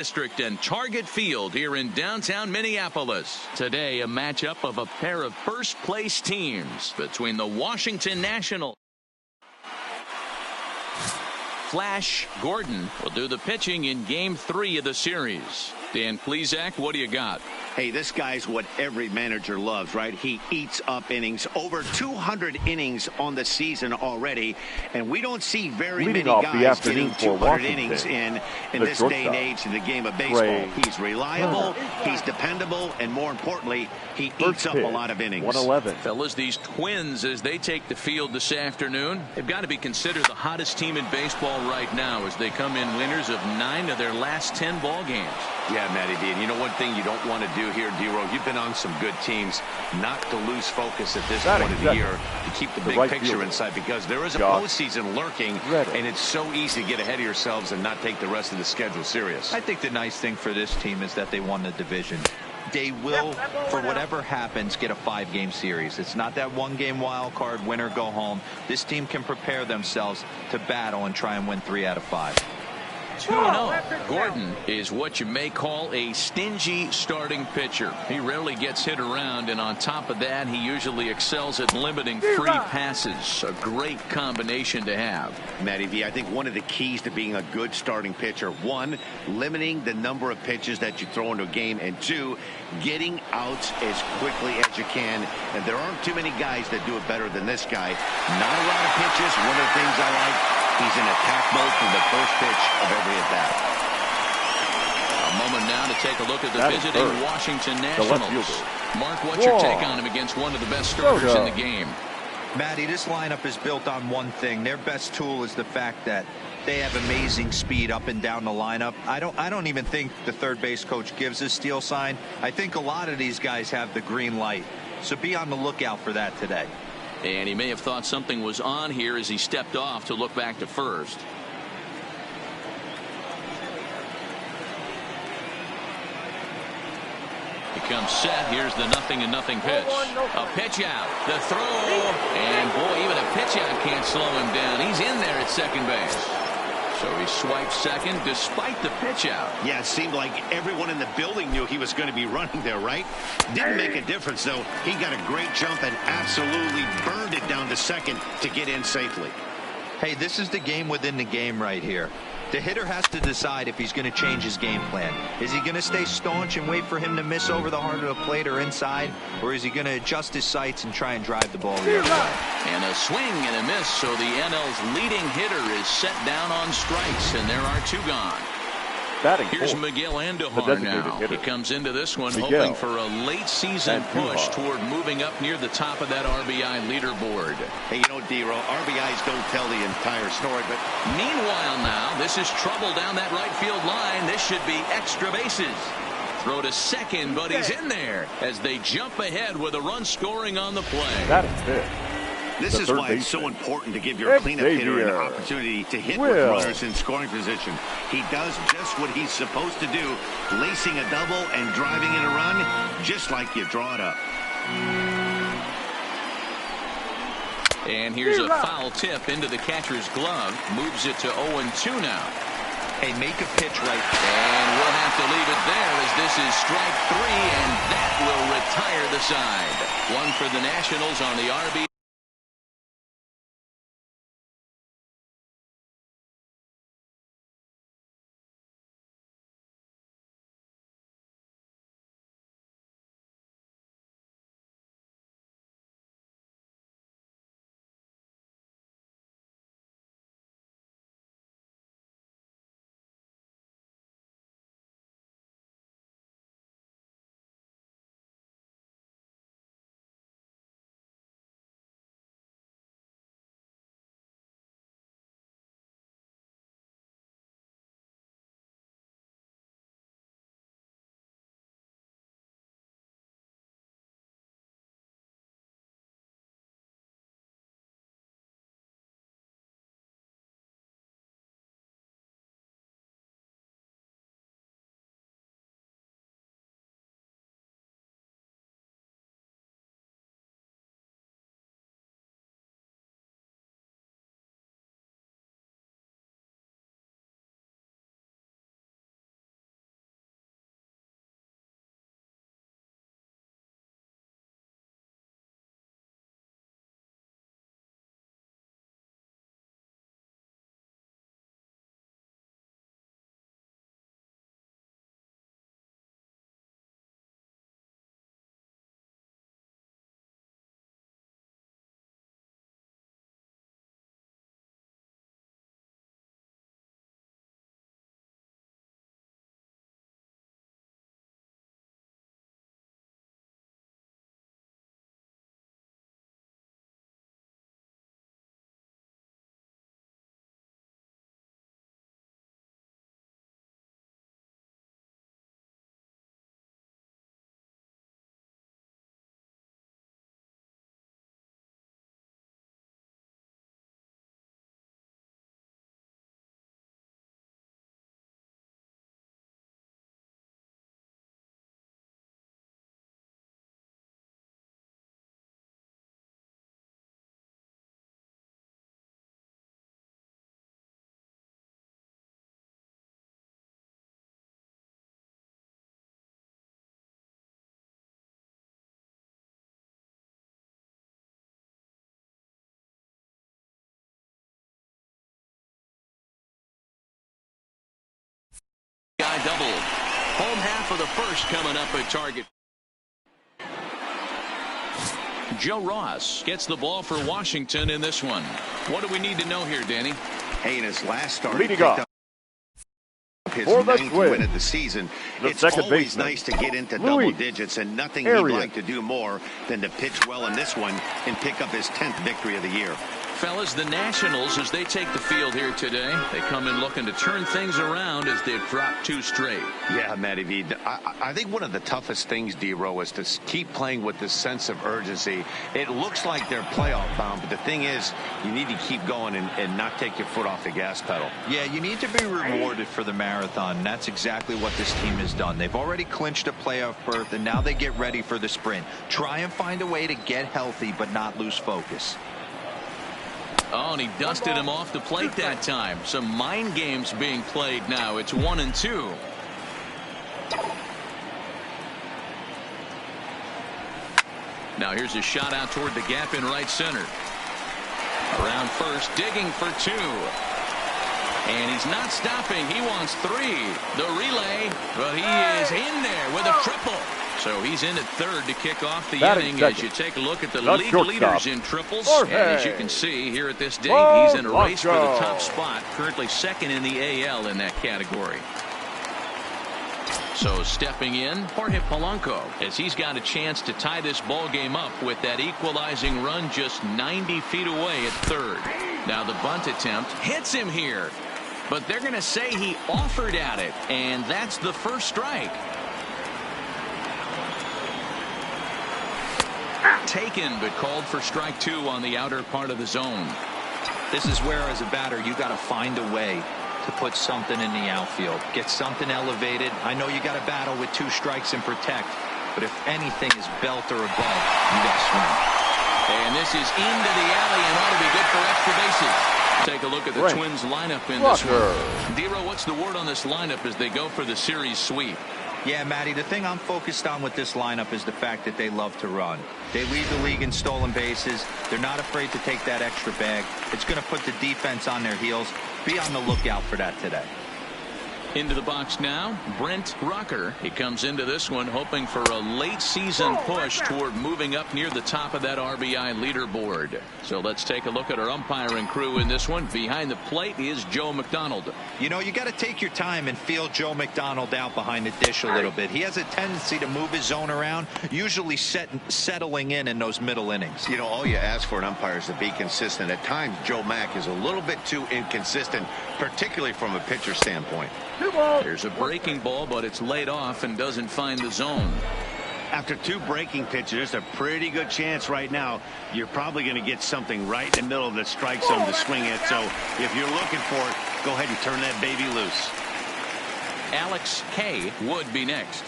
District and Target Field here in downtown Minneapolis. Today, a matchup of a pair of first-place teams between the Washington Nationals. Flash Gordon will do the pitching in Game 3 of the series. Dan Plesac, what do you got? Hey, this guy's what every manager loves, right? He eats up innings. Over 200 innings on the season already. And we don't see very many guys getting 200 innings in this day and age in the game of baseball. He's reliable, he's dependable, and more importantly, he eats up a lot of innings. 111. Fellas, these Twins, as they take the field this afternoon, they've got to be considered the hottest team in baseball right now as they come in winners of 9 of their last 10 ball games. Yeah, Matty D. And you know one thing you don't want to do here, D-Row, you've been on some good teams, not to lose focus at this point of the year, to keep the big picture inside, because there is a postseason lurking, and it's so easy to get ahead of yourselves and not take the rest of the schedule serious. I think the nice thing for this team is that they won the division. They will, for whatever happens, get a 5-game series. It's not that 1-game wild card, win or go home. This team can prepare themselves to battle and try and win 3 out of 5. 2-0. Gordon is what you may call a stingy starting pitcher. He rarely gets hit around, and on top of that, he usually excels at limiting free passes. A great combination to have. Matty V, I think one of the keys to being a good starting pitcher, 1, limiting the number of pitches that you throw into a game, and 2, getting outs as quickly as you can. And there aren't too many guys that do it better than this guy. Not a lot of pitches. One of the things I like, he's in attack mode from the first pitch of every at-bat. A moment now to take a look at the visiting Washington Nationals. Mark, what's your take on him against one of the best starters in the game? Matty, this lineup is built on one thing. Their best tool is the fact that they have amazing speed up and down the lineup. I don't even think the third base coach gives a steal sign. I think a lot of these guys have the green light. So be on the lookout for that today. And he may have thought something was on here as he stepped off to look back to first. He comes set. Here's the 0-0 pitch. A pitch out. The throw. And boy, even a pitch out can't slow him down. He's in there at second base. So he swiped second despite the pitch out. Yeah, it seemed like everyone in the building knew he was going to be running there, right? Didn't make a difference, though. He got a great jump and absolutely burned it down to second to get in safely. Hey, this is the game within the game right here. The hitter has to decide if he's going to change his game plan. Is he going to stay staunch and wait for him to miss over the heart of the plate or inside? Or is he going to adjust his sights and try and drive the ball the other way? And a swing and a miss, so the NL's leading hitter is set down on strikes, and there are 2 gone. Here's Miguel Andujar now. He comes into this one hoping for a late season push toward moving up near the top of that RBI leaderboard. Hey, you know, D-Row, RBIs don't tell the entire story, but meanwhile now, this is trouble down that right field line. This should be extra bases. Throw to second, but he's in there as they jump ahead with a run scoring on the play. That is it. This is why it's so important to give your cleanup hitter an opportunity to hit with runners in scoring position. He does just what he's supposed to do, lacing a double and driving in a run, just like you draw it up. And here's a foul tip into the catcher's glove. Moves it to 0-2 now. Hey, make a pitch right. And we'll have to leave it there as this is strike 3, and that will retire the side. 1 for the Nationals on the RBI. Home half of the first coming up at target. Joe Ross gets the ball for Washington in this one. What do we need to know here, Danny? Hey, in his last start, leading he picked off up his for the 9th twin, win of the season. It's always nice to get into double digits, and nothing he'd like to do more than to pitch well in this one and pick up his 10th victory of the year. Fellas, the Nationals, as they take the field here today, they come in looking to turn things around as they've dropped 2 straight. Yeah, Matty V. I think one of the toughest things, D-Row, is to keep playing with this sense of urgency. It looks like they're playoff bound, but the thing is, you need to keep going and not take your foot off the gas pedal. Yeah, you need to be rewarded for the marathon, and that's exactly what this team has done. They've already clinched a playoff berth, and now they get ready for the sprint. Try and find a way to get healthy but not lose focus. Oh, and he dusted him off the plate that time. Some mind games being played now. It's 1-2. Now here's a shot out toward the gap in right center. Around first, digging for 2. And he's not stopping. He wants 3. The relay, but he is in there with a triple. So he's in at third to kick off the inning as you take a look at the league leaders in triples. And as you can see here at this date, he's in a race for the top spot, currently second in the AL in that category. So stepping in, Jorge Polanco, as he's got a chance to tie this ball game up with that equalizing run just 90 feet away at third. Now the bunt attempt hits him here, but they're going to say he offered at it, and that's the first strike. Taken, but called for strike 2 on the outer part of the zone. This is where, as a batter, you got to find a way to put something in the outfield. Get something elevated. I know you got to battle with 2 strikes and protect, but if anything is belt or above, you got to swing. And this is into the alley and ought to be good for extra bases. Take a look at the Twins lineup in this one. D-Row, what's the word on this lineup as they go for the series sweep? Yeah, Matty, the thing I'm focused on with this lineup is the fact that they love to run. They lead the league in stolen bases. They're not afraid to take that extra bag. It's going to put the defense on their heels. Be on the lookout for that today. Into the box now, Brent Rucker. He comes into this one hoping for a late season push toward moving up near the top of that RBI leaderboard. So let's take a look at our umpiring crew in this one. Behind the plate is Joe McDonald. You know, you got to take your time and feel Joe McDonald out behind the dish a little bit. He has a tendency to move his zone around, usually settling in those middle innings. You know, all you ask for an umpire is to be consistent. At times, Joe Mack is a little bit too inconsistent, particularly from a pitcher standpoint. There's a breaking ball, but it's laid off and doesn't find the zone. After 2 breaking pitches, there's a pretty good chance right now you're probably going to get something right in the middle of the strike zone to swing at. So if you're looking for it, go ahead and turn that baby loose. Alex K would be next.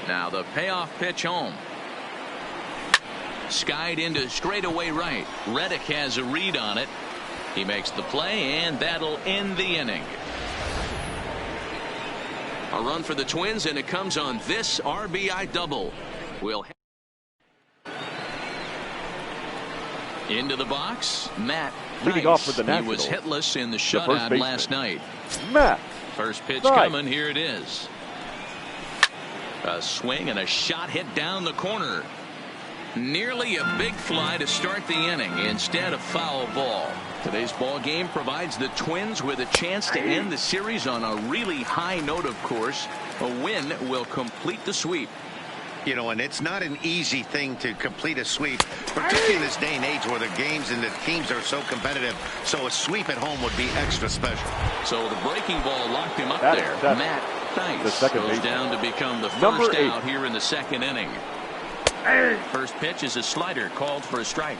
Now the payoff pitch home. Skied into straightaway right. Reddick has a read on it. He makes the play, and that'll end the inning. A run for the Twins, and it comes on this RBI double. Into the box, Matt leading off with the Nationals. He was hitless in the shutout last night. Matt. First pitch coming. Here it is. A swing and a shot hit down the corner. Nearly a big fly to start the inning. Instead, a foul ball. Today's ball game provides the Twins with a chance to end the series on a really high note, of course. A win will complete the sweep. You know, and it's not an easy thing to complete a sweep, particularly in this day and age where the games and the teams are so competitive. So a sweep at home would be extra special. So the breaking ball locked him up there. Matt Nice goes down to become the first out here in the second inning. First pitch is a slider called for a strike.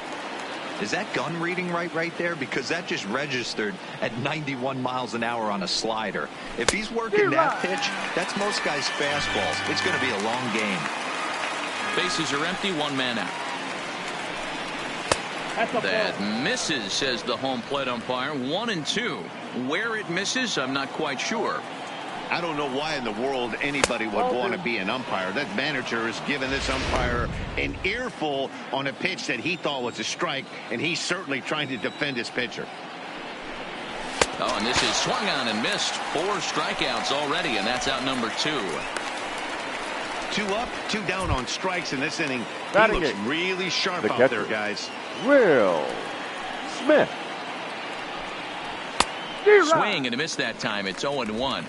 Is that gun reading right there? Because that just registered at 91 miles an hour on a slider. If he's working that pitch, that's most guys' fastballs. It's going to be a long game. Bases are empty, 1 man out. That misses, says the home plate umpire. 1-2. Where it misses, I'm not quite sure. I don't know why in the world anybody would want to be an umpire. That manager has given this umpire an earful on a pitch that he thought was a strike, and he's certainly trying to defend his pitcher. Oh, and this is swung on and missed. 4 strikeouts already, and that's out number 2. 2 up, 2 down on strikes in this inning. He looks really sharp out there, guys. Will Smith. Swing and a miss that time. It's 0-1.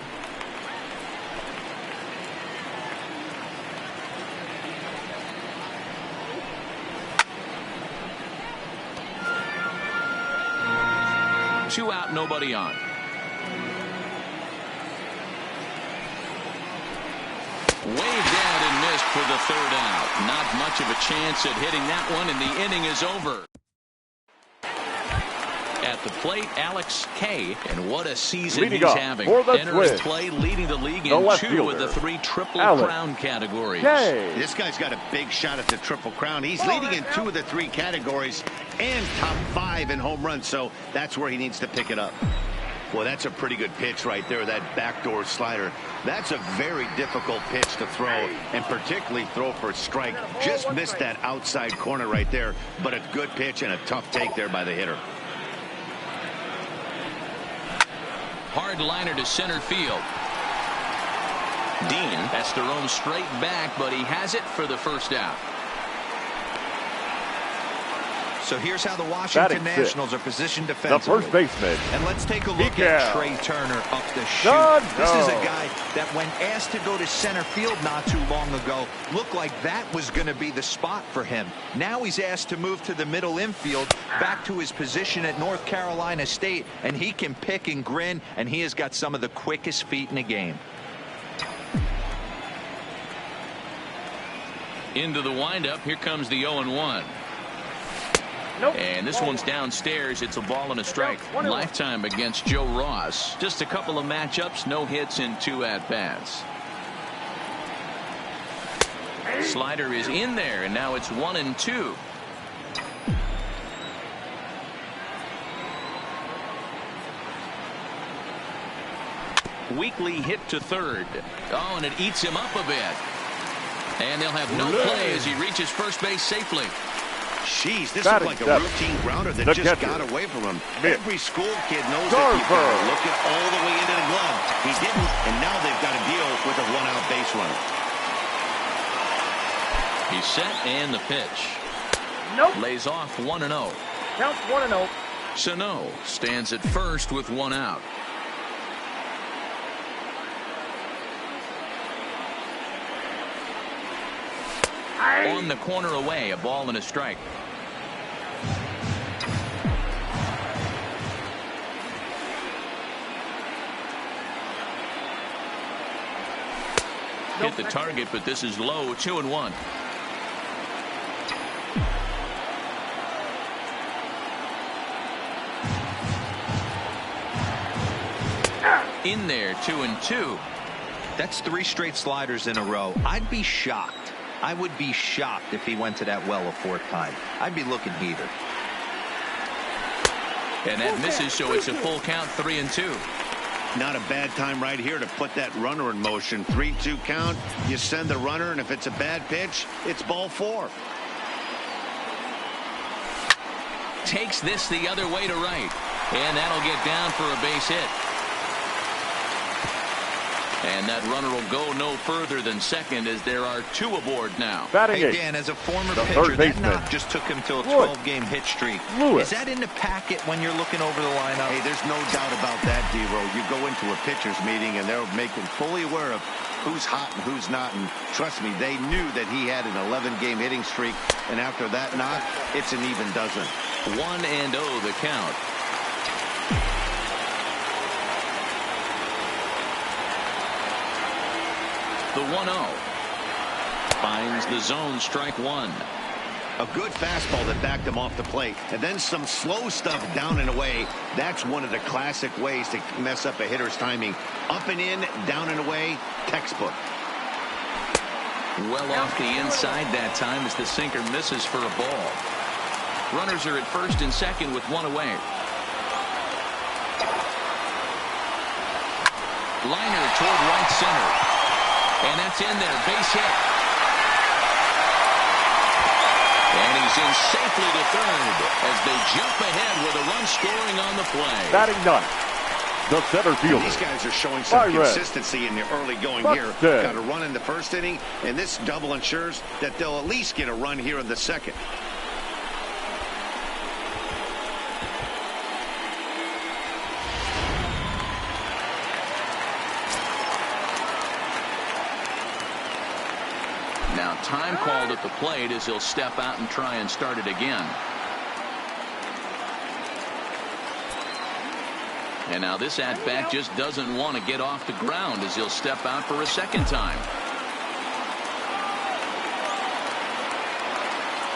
Two out, nobody on. Waved out and missed for the 3rd out. Not much of a chance at hitting that one, and the inning is over. At the plate, Alex Kay, and what a season he's having. Enters play, leading the league in 2 of the 3 Triple Crown categories. This guy's got a big shot at the Triple Crown. He's leading in 2 of the 3 categories and top 5 in home runs, so that's where he needs to pick it up. Well, that's a pretty good pitch right there, that backdoor slider. That's a very difficult pitch to throw, and particularly throw for a strike. Just missed that outside corner right there, but a good pitch and a tough take there by the hitter. Hard liner to center field. Dean has to roam straight back, but he has it for the 1st out. So here's how the Washington Nationals are positioned defensively. The first baseman. And let's take a look at Trey Turner up the chute. This is a guy that when asked to go to center field not too long ago, looked like that was going to be the spot for him. Now he's asked to move to the middle infield, back to his position at North Carolina State, and he can pick and grin, and he has got some of the quickest feet in the game. Into the windup, here comes the 0-1. And this one's downstairs. It's a ball and a strike. Lifetime against Joe Ross. Just a couple of matchups, no hits in 2 at-bats. Slider is in there, and now it's 1-2. Weekly hit to 3rd. Oh, and it eats him up a bit. And they'll have no play as he reaches first base safely. Jeez, this is like a routine grounder that just got away from him. Every school kid knows that you've got to look it all the way into the glove. He didn't, and now they've got to deal with a 1-out base runner. He's set, and the pitch. Lays off 1-0. Counts 1-0. Sano stands at first with 1 out. On the corner away, a ball and a strike. Hit the target, but this is low. 2-1. In there, 2-2. That's 3 straight sliders in a row. I'd be shocked. I would be shocked if he went to that well a 4th time. I'd be looking heated. And that misses, so it's a full count, 3-2. Not a bad time right here to put that runner in motion. 3-2 count. You send the runner, and if it's a bad pitch, it's ball 4. Takes this the other way to right. And that'll get down for a base hit. And that runner will go no further than second as there are 2 aboard now. Hey, Dan, as a former pitcher, that knock just took him to a 12-game hit streak. Is that in the packet when you're looking over the lineup? Hey, there's no doubt about that, D-Row. You go into a pitcher's meeting, and they're making fully aware of who's hot and who's not. And trust me, they knew that he had an 11-game hitting streak. And after that knock, it's an even dozen. 1-0 the count. The 1-0 finds the zone, strike 1. A good fastball that backed him off the plate, and then some slow stuff down and away. That's one of the classic ways to mess up a hitter's timing. Up and in, down and away, textbook. Well off the inside that time as the sinker misses for a ball. Runners are at first and second with 1 away. Liner toward right center. And that's in there. Base hit. And he's in safely to third as they jump ahead with a run scoring on the play. Batting ninth, the center fielder. These guys are showing some consistency in the early going here. Got a run in the first inning, and this double ensures that they'll at least get a run here in the second. Now time called at the plate as he'll step out and try and start it again. And now this at-bat just doesn't want to get off the ground as he'll step out for a second time.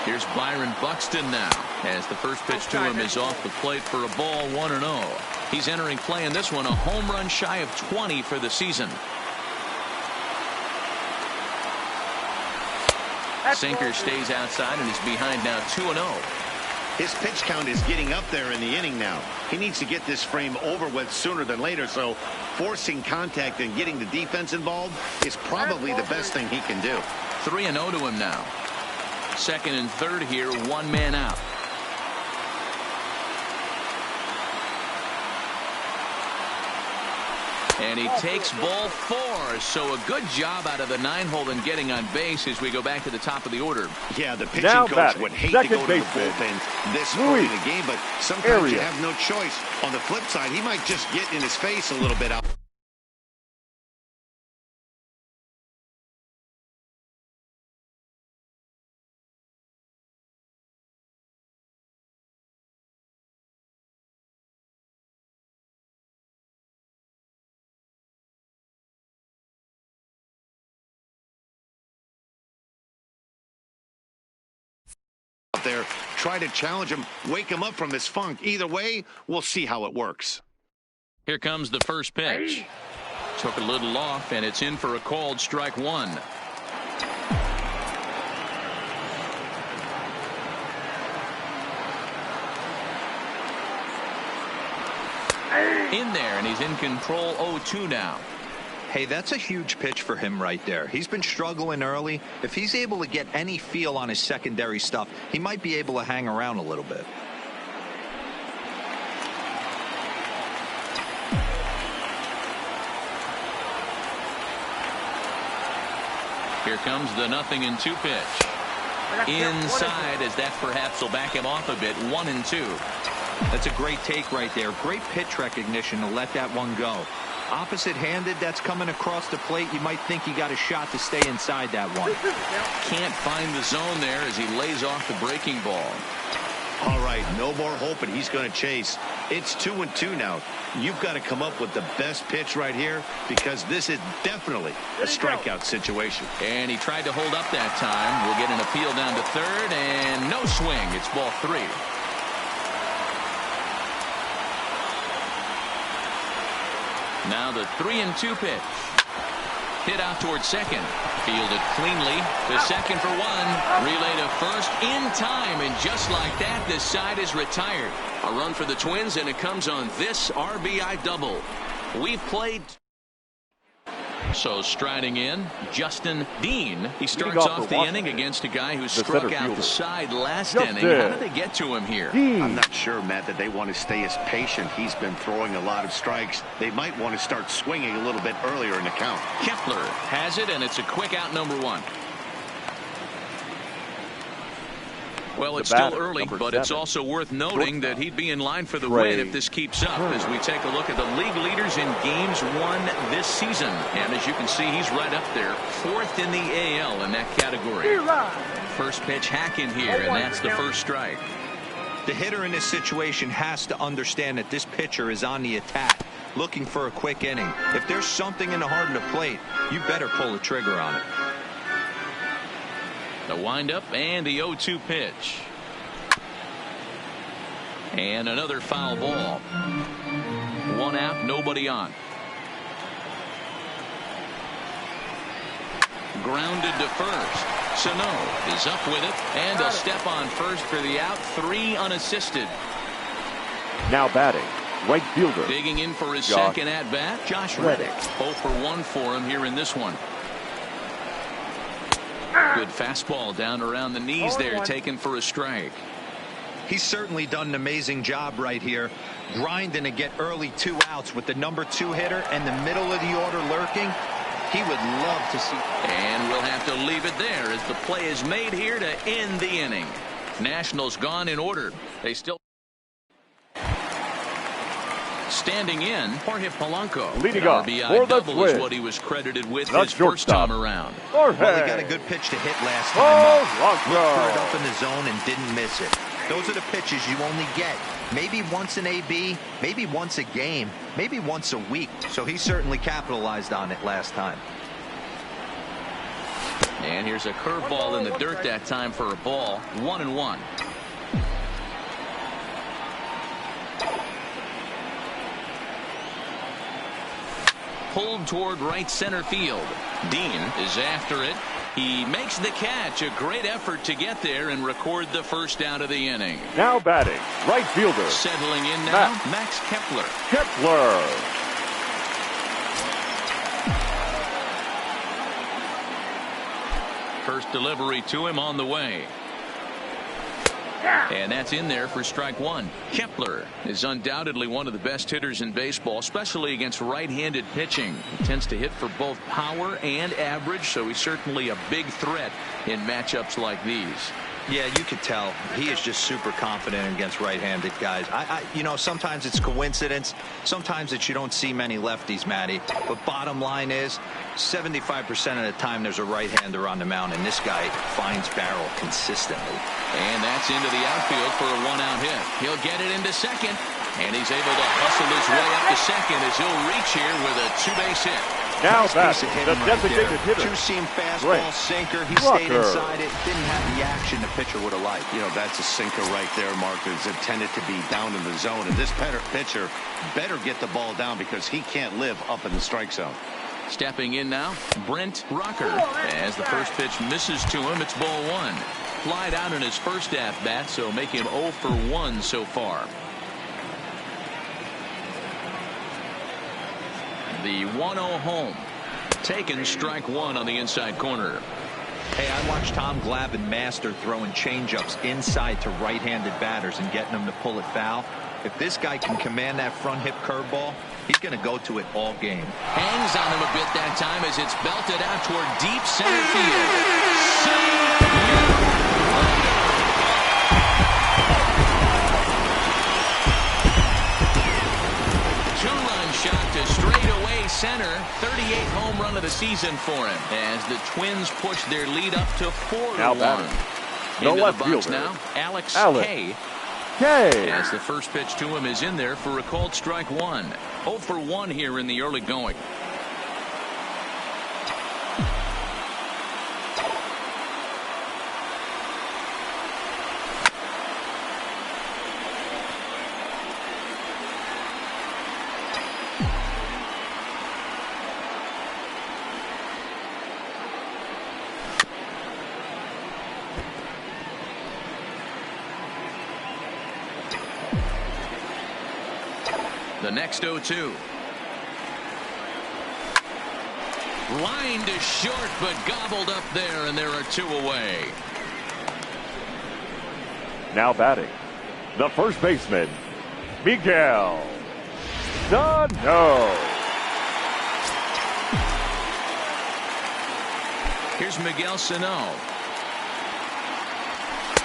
Here's Byron Buxton now as the first pitch to him is off the plate for a ball, 1-0. He's entering play in this one, a home run shy of 20 for the season. Sinker stays outside and is behind now 2-0. His pitch count is getting up there in the inning now. He needs to get this frame over with sooner than later, so forcing contact and getting the defense involved is probably the best thing he can do. 3-0 to him now. Second and third here, one man out. And he takes ball 4. So a good job out of the 9-hole in getting on base as we go back to the top of the order. Yeah, the pitching coach would hate to go to the bullpen this early in the game, but sometimes you have no choice. On the flip side, he might just get in his face a little bit out. There, try to challenge him, wake him up from his funk. Either way, we'll see how it works. Here comes the first pitch. Took a little off, and it's in for a called strike 1. In there, and he's in control, 0-2 now. Hey, that's a huge pitch for him right there. He's been struggling early. If he's able to get any feel on his secondary stuff, he might be able to hang around a little bit. Here comes the 0-2 pitch. Inside, as that perhaps will back him off a bit, 1-2. That's a great take right there. Great pitch recognition to let that one go. Opposite-handed, that's coming across the plate. You might think he got a shot to stay inside that one. Can't find the zone there as he lays off the breaking ball. All right, no more hoping he's going to chase. It's 2-2 now. You've got to come up with the best pitch right here because this is definitely a strikeout situation. And he tried to hold up that time. We'll get an appeal down to third, and no swing. It's ball 3. Now the 3-2 pitch. Hit out towards second. Fielded cleanly to second for 1. Relay to first in time. And just like that, this side is retired. A run for the Twins, and it comes on this RBI double. We've played. So striding in, Justin Dean. He starts off the inning against a guy who struck out the side last inning. How did they get to him here? I'm not sure, Matt, that they want to stay as patient. He's been throwing a lot of strikes. They might want to start swinging a little bit earlier in the count. Kepler has it, and it's a quick out, number 1. Well, it's still early, but it's also worth noting that he'd be in line for the win if this keeps up as we take a look at the league leaders in games won this season. And as you can see, he's right up there, 4th in the AL in that category. First pitch hack in here, and that's the first strike. The hitter in this situation has to understand that this pitcher is on the attack, looking for a quick inning. If there's something in the heart of the plate, you better pull the trigger on it. The windup and the 0-2 pitch. And another foul ball. 1 out, nobody on. Grounded to first. Sano is up with it, and he'll step on first for the out. 3 unassisted. Now batting, Right fielder. Digging in for his second at-bat, Josh Reddick. 0 for 1 for him here in this one. Good fastball down around the knees there, taken for a strike. He's certainly done an amazing job right here, grinding to get early 2 outs with the #2 hitter and the middle of the order lurking. He would love to see. And we'll have to leave it there as the play is made here to end the inning. Nationals gone in order. They still standing in. Jorge Polanco. Leading off RBI double is what he was credited with his first time around. Well, he got a good pitch to hit last time. Looked for it up in the zone and didn't miss it. Those are the pitches you only get maybe once an AB, maybe once a game, maybe once a week. So he certainly capitalized on it last time. And here's a curveball in the dirt that time for a ball. 1-1. Pulled toward right center field. Dean is after it. He makes the catch. A great effort to get there and record the first out of the inning. Now batting, right fielder. Settling in now, Max Kepler. First delivery to him on the way. And that's in there for strike 1. Kepler is undoubtedly one of the best hitters in baseball, especially against right-handed pitching. He tends to hit for both power and average, so he's certainly a big threat in matchups like these. Yeah, you could tell he is just super confident against right-handed guys. You know, sometimes it's coincidence. Sometimes it's you don't see many lefties, Matty. But bottom line is 75% of the time there's a right-hander on the mound, and this guy finds barrel consistently. And that's into the outfield for a 1-out hit. He'll get it into second, and he's able to hustle his way up to second as he'll reach here with a 2-base hit. Now batting, the designated hitter. Two-seam fastball, sinker. He stayed inside it. Didn't have the action the pitcher would have liked. You know, that's a sinker right there, Mark. It's intended to be down in the zone. And this pitcher better get the ball down because he can't live up in the strike zone. Stepping in now, Brent Rocker. As the first pitch misses to him, it's ball 1. Flied out in his first at-bat, so make him 0 for 1 so far. The 1-0 home. Taken strike 1 on the inside corner. Hey, I watched Tom Glavine master throwing changeups inside to right-handed batters and getting them to pull it foul. If this guy can command that front hip curveball, he's going to go to it all game. Hangs on him a bit that time as it's belted out toward deep center field. Shot to straightaway center. 38th home run of the season for him as the Twins push their lead up to 4-1. No Into left the box fielder. now, Alex K. As the first pitch to him is in there for a called strike 1. 0 for 1 here in the early going. The next 0-2. Line to short, but gobbled up there, and there are 2 away. Now batting, the first baseman, Miguel Sano. Here's Miguel Sano.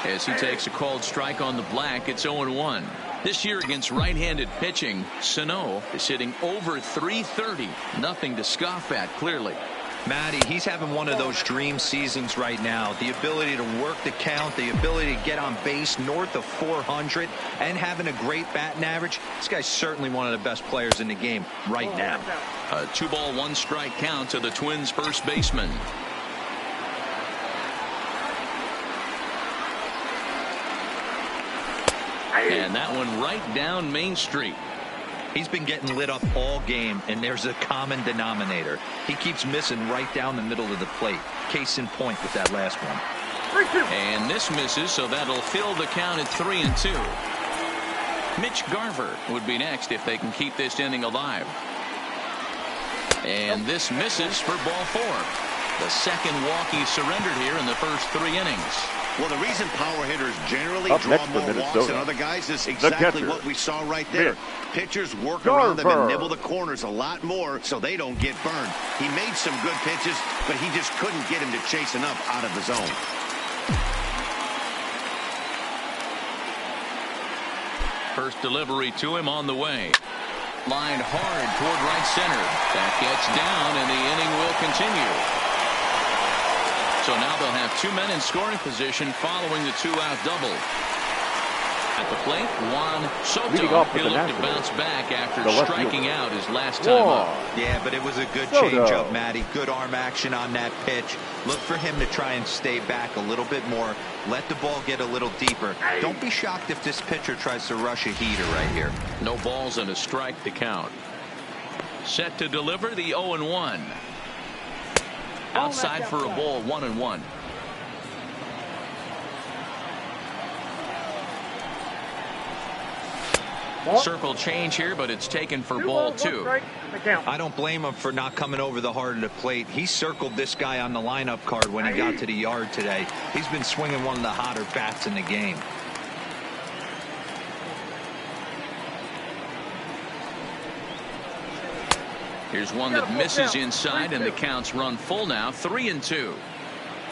As he takes a called strike on the black, it's 0-1. This year against right-handed pitching, Sano is hitting over .330. Nothing to scoff at, clearly. Matty, he's having one of those dream seasons right now. The ability to work the count, the ability to get on base north of 400, and having a great batting average. This guy's certainly one of the best players in the game right now. A 2-ball, 1-strike count to the Twins' first baseman. And that one right down Main Street. He's been getting lit up all game, and there's a common denominator. He keeps missing right down the middle of the plate. Case in point with that last one. And this misses, so that'll fill the count at 3-2. Mitch Garver would be next if they can keep this inning alive. And this misses for ball 4. The second walk he surrendered here in the first 3 innings. Well, the reason power hitters generally draw more walks than other guys is exactly what we saw right there. Pitchers work around them and nibble the corners a lot more so they don't get burned. He made some good pitches, but he just couldn't get him to chase enough out of the zone. First delivery to him on the way. Lined hard toward right center. That gets down, and the inning will continue. So now they'll have 2 men in scoring position following the 2-out double. At the plate, Juan Soto. He'll look to bounce back after striking out his last time up. Yeah, but it was a good changeup, Matty. Good arm action on that pitch. Look for him to try and stay back a little bit more. Let the ball get a little deeper. Don't be shocked if this pitcher tries to rush a heater right here. No balls and a strike to count. Set to deliver the 0-1. Outside for a ball, 1-1. Circle change here, but it's taken for ball 2. I don't blame him for not coming over the heart of the plate. He circled this guy on the lineup card when he got to the yard today. He's been swinging one of the hotter bats in the game. Here's one that misses inside, and the count's run full now, 3-2.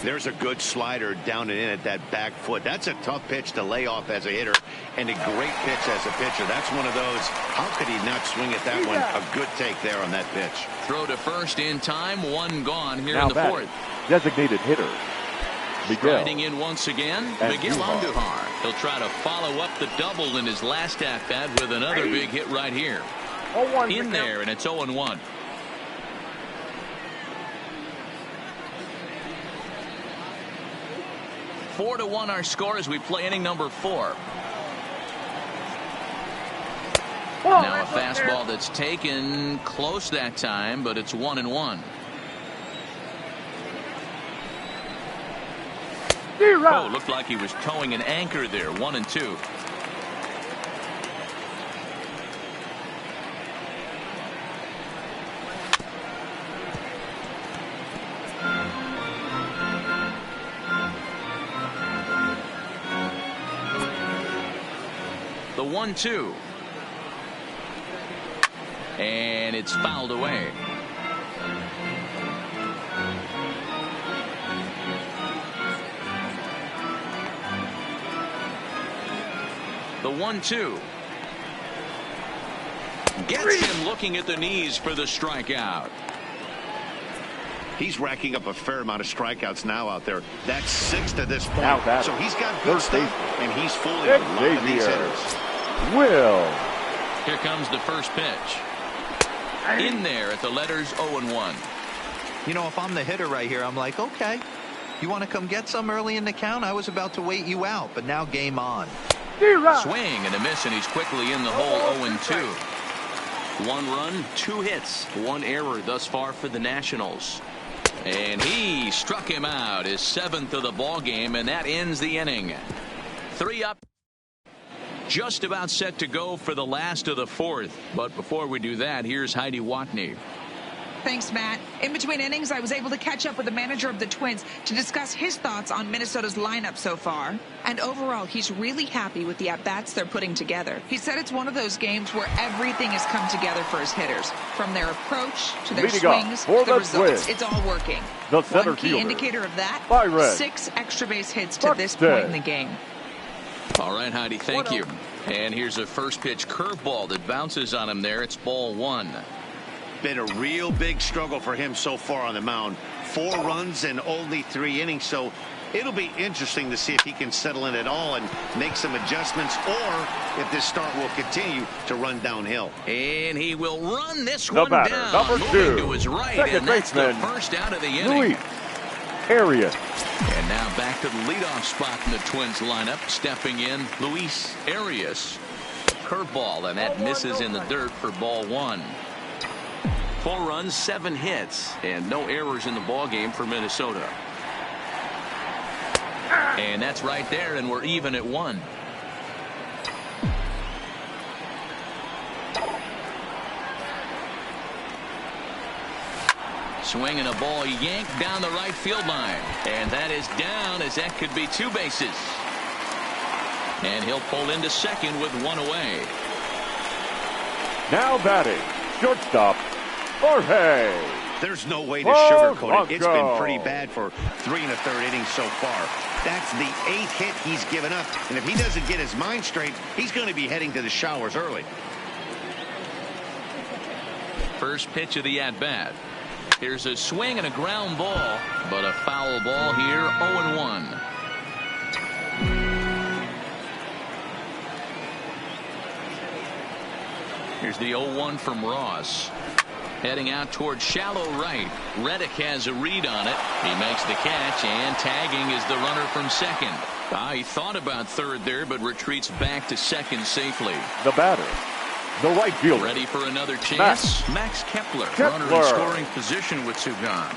There's a good slider down and in at that back foot. That's a tough pitch to lay off as a hitter, and a great pitch as a pitcher. That's one of those, how could he not swing at that one? A good take there on that pitch. Throw to first in time, 1 gone here in the 4th. Designated hitter, Striding in once again, Miguel Andujar. He'll try to follow up the double in his last at-bat with another big hit right here. In there, and it's 0-1. Four to 1 our score as we play inning number 4. Now a fastball that's taken close that time, but it's 1-1. Oh, looked like he was towing an anchor there. 1-2. The 1-2. And it's fouled away. The 1-2. Gets him looking at the knees for the strikeout. He's racking up a fair amount of strikeouts now out there. That's 6 to this point. So he's got good stuff, and he's fooling a lot of these hitters. Here comes the first pitch. In there at the letters 0-1. You know, if I'm the hitter right here, I'm like, okay, you want to come get some early in the count? I was about to wait you out, but now game on. Swing and a miss, and he's quickly in the hole. 0-2. 1 run, 2 hits, 1 error thus far for the Nationals. And he struck him out, his 7th of the ball game, and that ends the inning. 3 up. Just about set to go for the last of the 4th. But before we do that, here's Heidi Watney. Thanks, Matt. In between innings, I was able to catch up with the manager of the Twins to discuss his thoughts on Minnesota's lineup so far. And overall, he's really happy with the at-bats they're putting together. He said it's one of those games where everything has come together for his hitters. From their approach to their swings to the results. It's all working. One key indicator of that, 6 extra base hits to this point in the game. All right, Heidi, thank you. And here's a first pitch curveball that bounces on him there. It's ball 1. Been a real big struggle for him so far on the mound. 4 runs in only 3 innings, so it'll be interesting to see if he can settle in at all and make some adjustments, or if this start will continue to run downhill. And he will run this one down, moving to his right, and that's the first out of the inning. Arias. And now back to the leadoff spot in the Twins lineup. Stepping in, Luis Arias. Curveball, and that misses in the dirt for ball 1. 4 runs, 7 hits, and no errors in the ball game for Minnesota. And that's right there, and we're even at 1. swing and a ball yanked down the right field line. And that is down, as that could be 2 bases. And he'll pull into second with 1 away. Now batting, shortstop, Jorge. There's no way to sugarcoat it. It's been pretty bad for 3 1/3 innings so far. That's the 8th hit he's given up. And if he doesn't get his mind straight, he's going to be heading to the showers early. First pitch of the at-bat. Here's a swing and a ground ball, but a foul ball here, 0-1. Here's the 0-1 from Ross. Heading out towards shallow right. Reddick has a read on it. He makes the catch, and tagging is the runner from second. He thought about third there, but retreats back to second safely. The batter, the right fielder. Ready for another chance. Max Kepler. Runner in scoring position with 2 gone.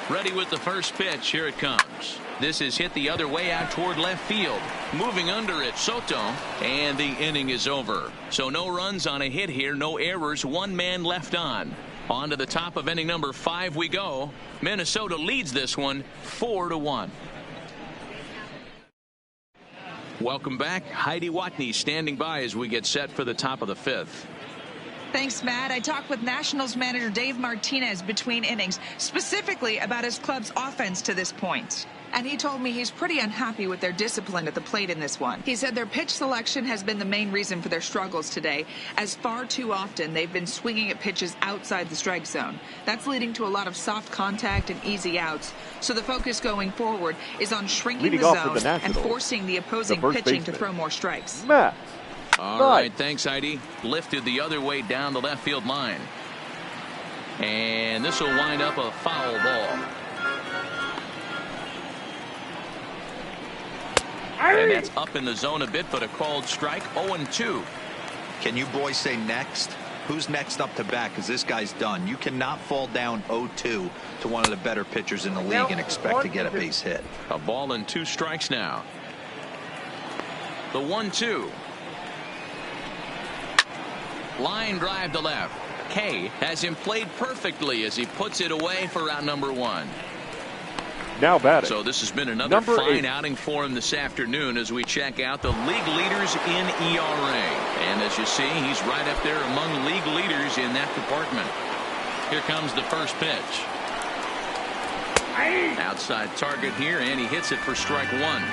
Ready with the first pitch. Here it comes. This is hit the other way out toward left field. Moving under it, Soto. And the inning is over. So no runs on a hit here. No errors. 1 man left on. On to the top of inning number 5 we go. Minnesota leads this one 4-1. Welcome back. Heidi Watney standing by as we get set for the top of the 5th. Thanks, Matt. I talked with Nationals manager Dave Martinez between innings, specifically about his club's offense to this point. And he told me he's pretty unhappy with their discipline at the plate in this one. He said their pitch selection has been the main reason for their struggles today, as far too often they've been swinging at pitches outside the strike zone. That's leading to a lot of soft contact and easy outs. So the focus going forward is on shrinking the zone and forcing the opposing pitching to throw more strikes. Matt. All right, thanks, Heidi. Lifted the other way down the left field line. And this will wind up a foul ball. And that's up in the zone a bit, but a called strike. 0-2. Can you boys say next? Who's next up to bat? Because this guy's done. You cannot fall down 0-2 to one of the better pitchers in the league and expect to get a base hit. A ball and 2 strikes now. The 1-2. Line drive to left. Kay has him played perfectly as he puts it away for round number 1. Now batting. So this has been another fine outing for him this afternoon as we check out the league leaders in ERA. And as you see, he's right up there among league leaders in that department. Here comes the first pitch. Outside target here, and he hits it for strike 1.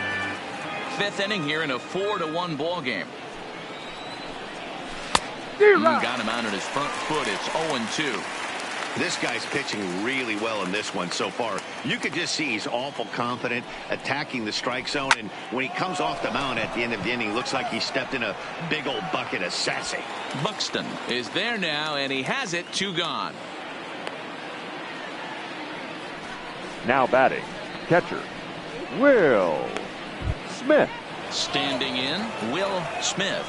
5th inning here in a 4-1 ball game. Got him out on his front foot. It's 0-2. This guy's pitching really well in this one so far. You could just see he's awful confident attacking the strike zone, and when he comes off the mound at the end of the inning, looks like he stepped in a big old bucket of sassy. Buxton is there now, and he has it. 2 gone. Now batting, catcher Will Smith. Standing in, Will Smith.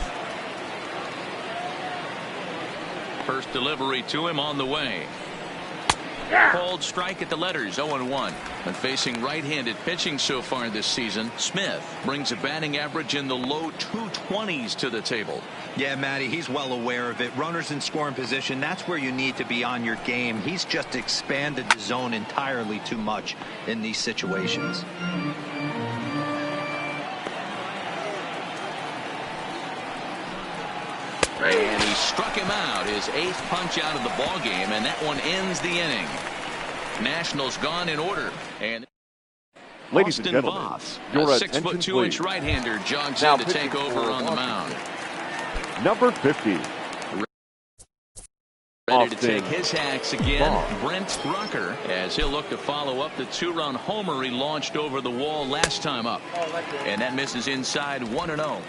First delivery to him on the way. Called strike at the letters, 0-1. And facing right-handed pitching so far this season, Smith brings a batting average in the low 220s to the table. Yeah, Matty, he's well aware of it. Runners in scoring position, that's where you need to be on your game. He's just expanded the zone entirely too much in these situations. And he struck him out, his 8th punch out of the ball game, and that one ends the inning. Nationals gone in order. And ladies and gentlemen, your 6'2" right-hander jogs in to take over on the mound. Number 50. Ready to take his hacks again, Brent Rucker, as he'll look to follow up the 2-run homer he launched over the wall last time up. And that misses inside 1-0.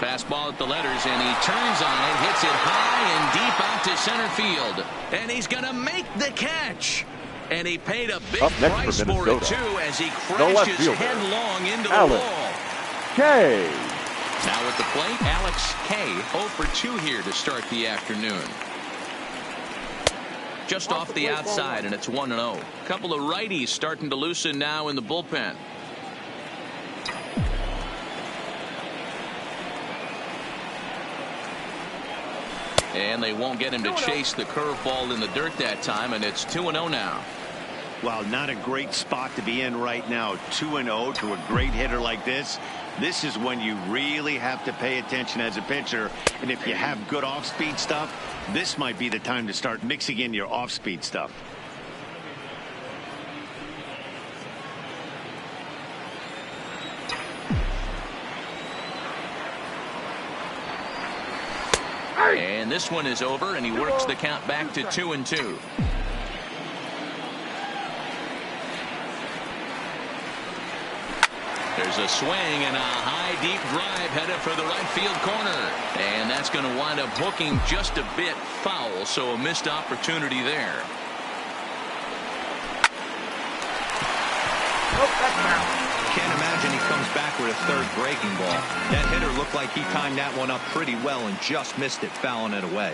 Fastball at the letters, and he turns on it, hits it high and deep out to center field. And he's going to make the catch. And he paid a big price for it, too, as he crashes headlong into the wall. Kay. Now at the plate, Alex Kay, 0 for 2 here to start the afternoon. Just off the outside, and it's 1-0. Couple of righties starting to loosen now in the bullpen. And they won't get him to chase the curveball in the dirt that time, and it's 2-0 now. Well, not a great spot to be in right now. 2-0 to a great hitter like this. This is when you really have to pay attention as a pitcher. And if you have good off-speed stuff, this might be the time to start mixing in your off-speed stuff. And this one is over, and he works the count back to 2-2. There's a swing and a high deep drive headed for the right field corner, and that's going to wind up hooking just a bit foul, so a missed opportunity there. Can't imagine he comes back with a third breaking ball. That hitter looked like he timed that one up pretty well and just missed it, fouling it away.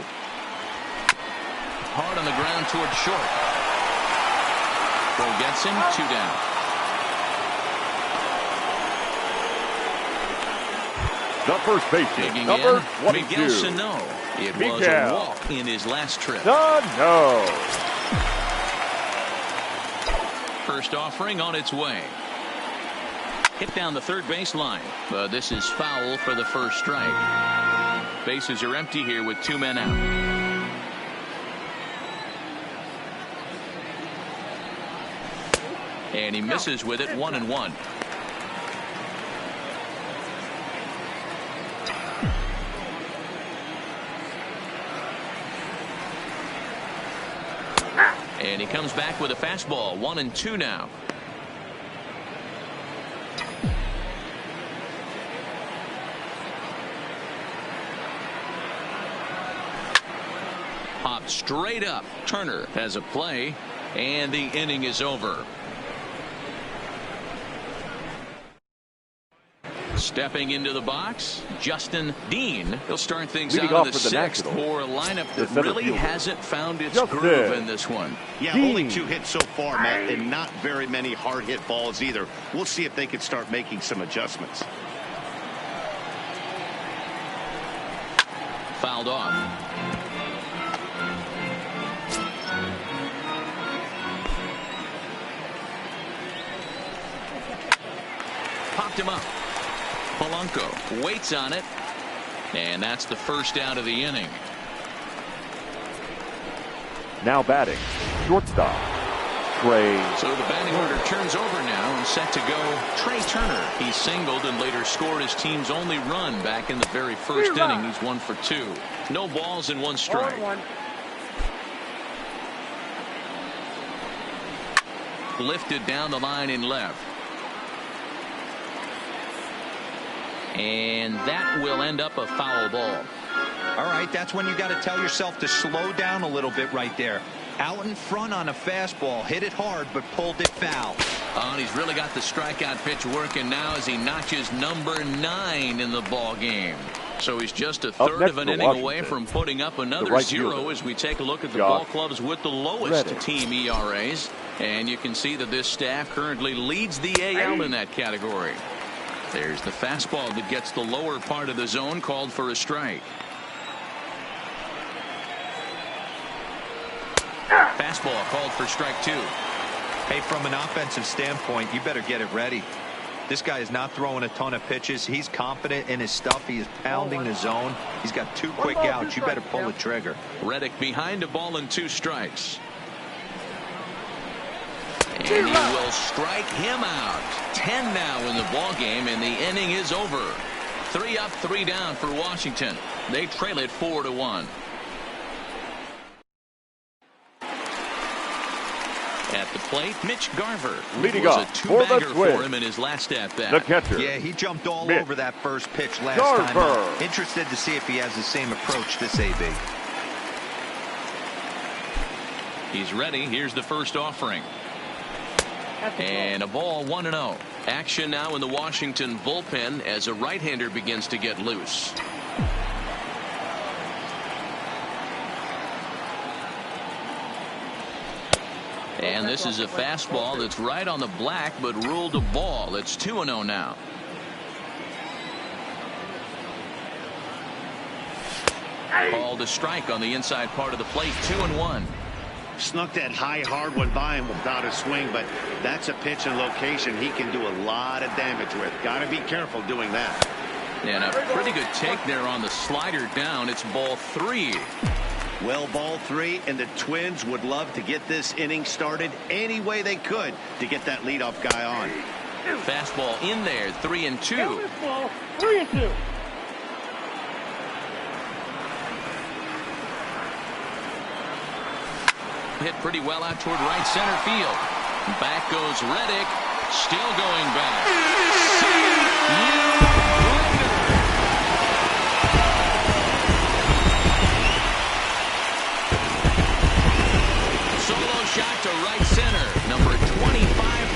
Hard on the ground towards short. Throw gets him, 2 down. The first baseman, number 22. Miguel Sano. It was a walk in his last trip. Sano. First offering on its way. Hit down the third baseline, but this is foul for the first strike. Bases are empty here with 2 men out. And he misses with it, 1-1. And he comes back with a fastball, 1-2 now. Popped straight up. Turner has a play, and the inning is over. Stepping into the box, Justin Dean. He'll start things out in the 6th for a lineup that really hasn't found its groove in this one. Yeah, only 2 hits so far, Matt, and not very many hard hit balls either. We'll see if they can start making some adjustments. Fouled off. Popped him up. Polanco waits on it, and that's the first out of the inning. Now batting, shortstop, Trey. So the batting order turns over now and set to go Trey Turner. He singled and later scored his team's only run back in the very first inning. He's 1 for 2. No balls and 1 strike. Lifted down the line in left. And that will end up a foul ball. All right, that's when you got to tell yourself to slow down a little bit right there. Out in front on a fastball, hit it hard, but pulled it foul. Oh, and he's really got the strikeout pitch working now as he notches number 9 in the ball game. So he's just a third of an inning away from putting up another 0 as we take a look at the ball clubs with the lowest team ERAs. And you can see that this staff currently leads the AL in that category. There's the fastball that gets the lower part of the zone, called for a strike. Fastball called for strike 2. Hey, from an offensive standpoint, you better get it ready. This guy is not throwing a ton of pitches. He's confident in his stuff. He is pounding the zone. He's got 2 quick outs. You better pull the trigger. Reddick behind a ball and 2 strikes. And he will strike him out. 10 now in the ball game, and the inning is over. 3 up, 3 down for Washington. They trail it 4-1. At the plate, Mitch Garver. Leading was off a 2-bagger for him in his last at-bat. The catcher. Yeah, he jumped all Mitch over that first pitch last Garver. time out. Interested to see if he has the same approach this AB. He's ready. Here's the first offering. And a ball, 1-0. Action now in the Washington bullpen as a right-hander begins to get loose. And this is a fastball that's right on the black but ruled a ball. It's 2-0 now. Called a strike on the inside part of the plate. 2-1. Snuck that high, hard one by him without a swing, but that's a pitch and location he can do a lot of damage with. Got to be careful doing that. And a pretty good take there on the slider down. It's ball 3. Well, ball 3, and the Twins would love to get this inning started any way they could to get that leadoff guy on. Fastball in there, 3-2. 3-2. Hit pretty well out toward right center field. Back goes Reddick. Still going back. See you later. Solo shot to right center. Number 25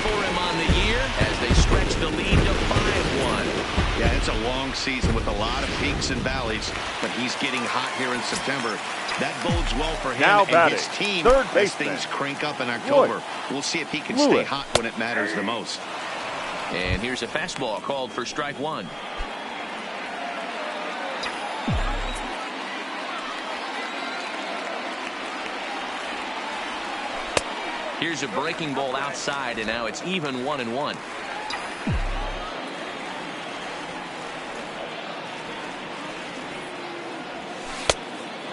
for him on the year as they stretch the lead to 5-1. Yeah, it's a long season with a lot of peaks and valleys, but he's getting hot here in September. That bodes well for him and his team as things crank up in October. We'll see if he can stay hot when it matters the most. And here's a fastball called for strike 1. Here's a breaking ball outside, and now it's even 1-1.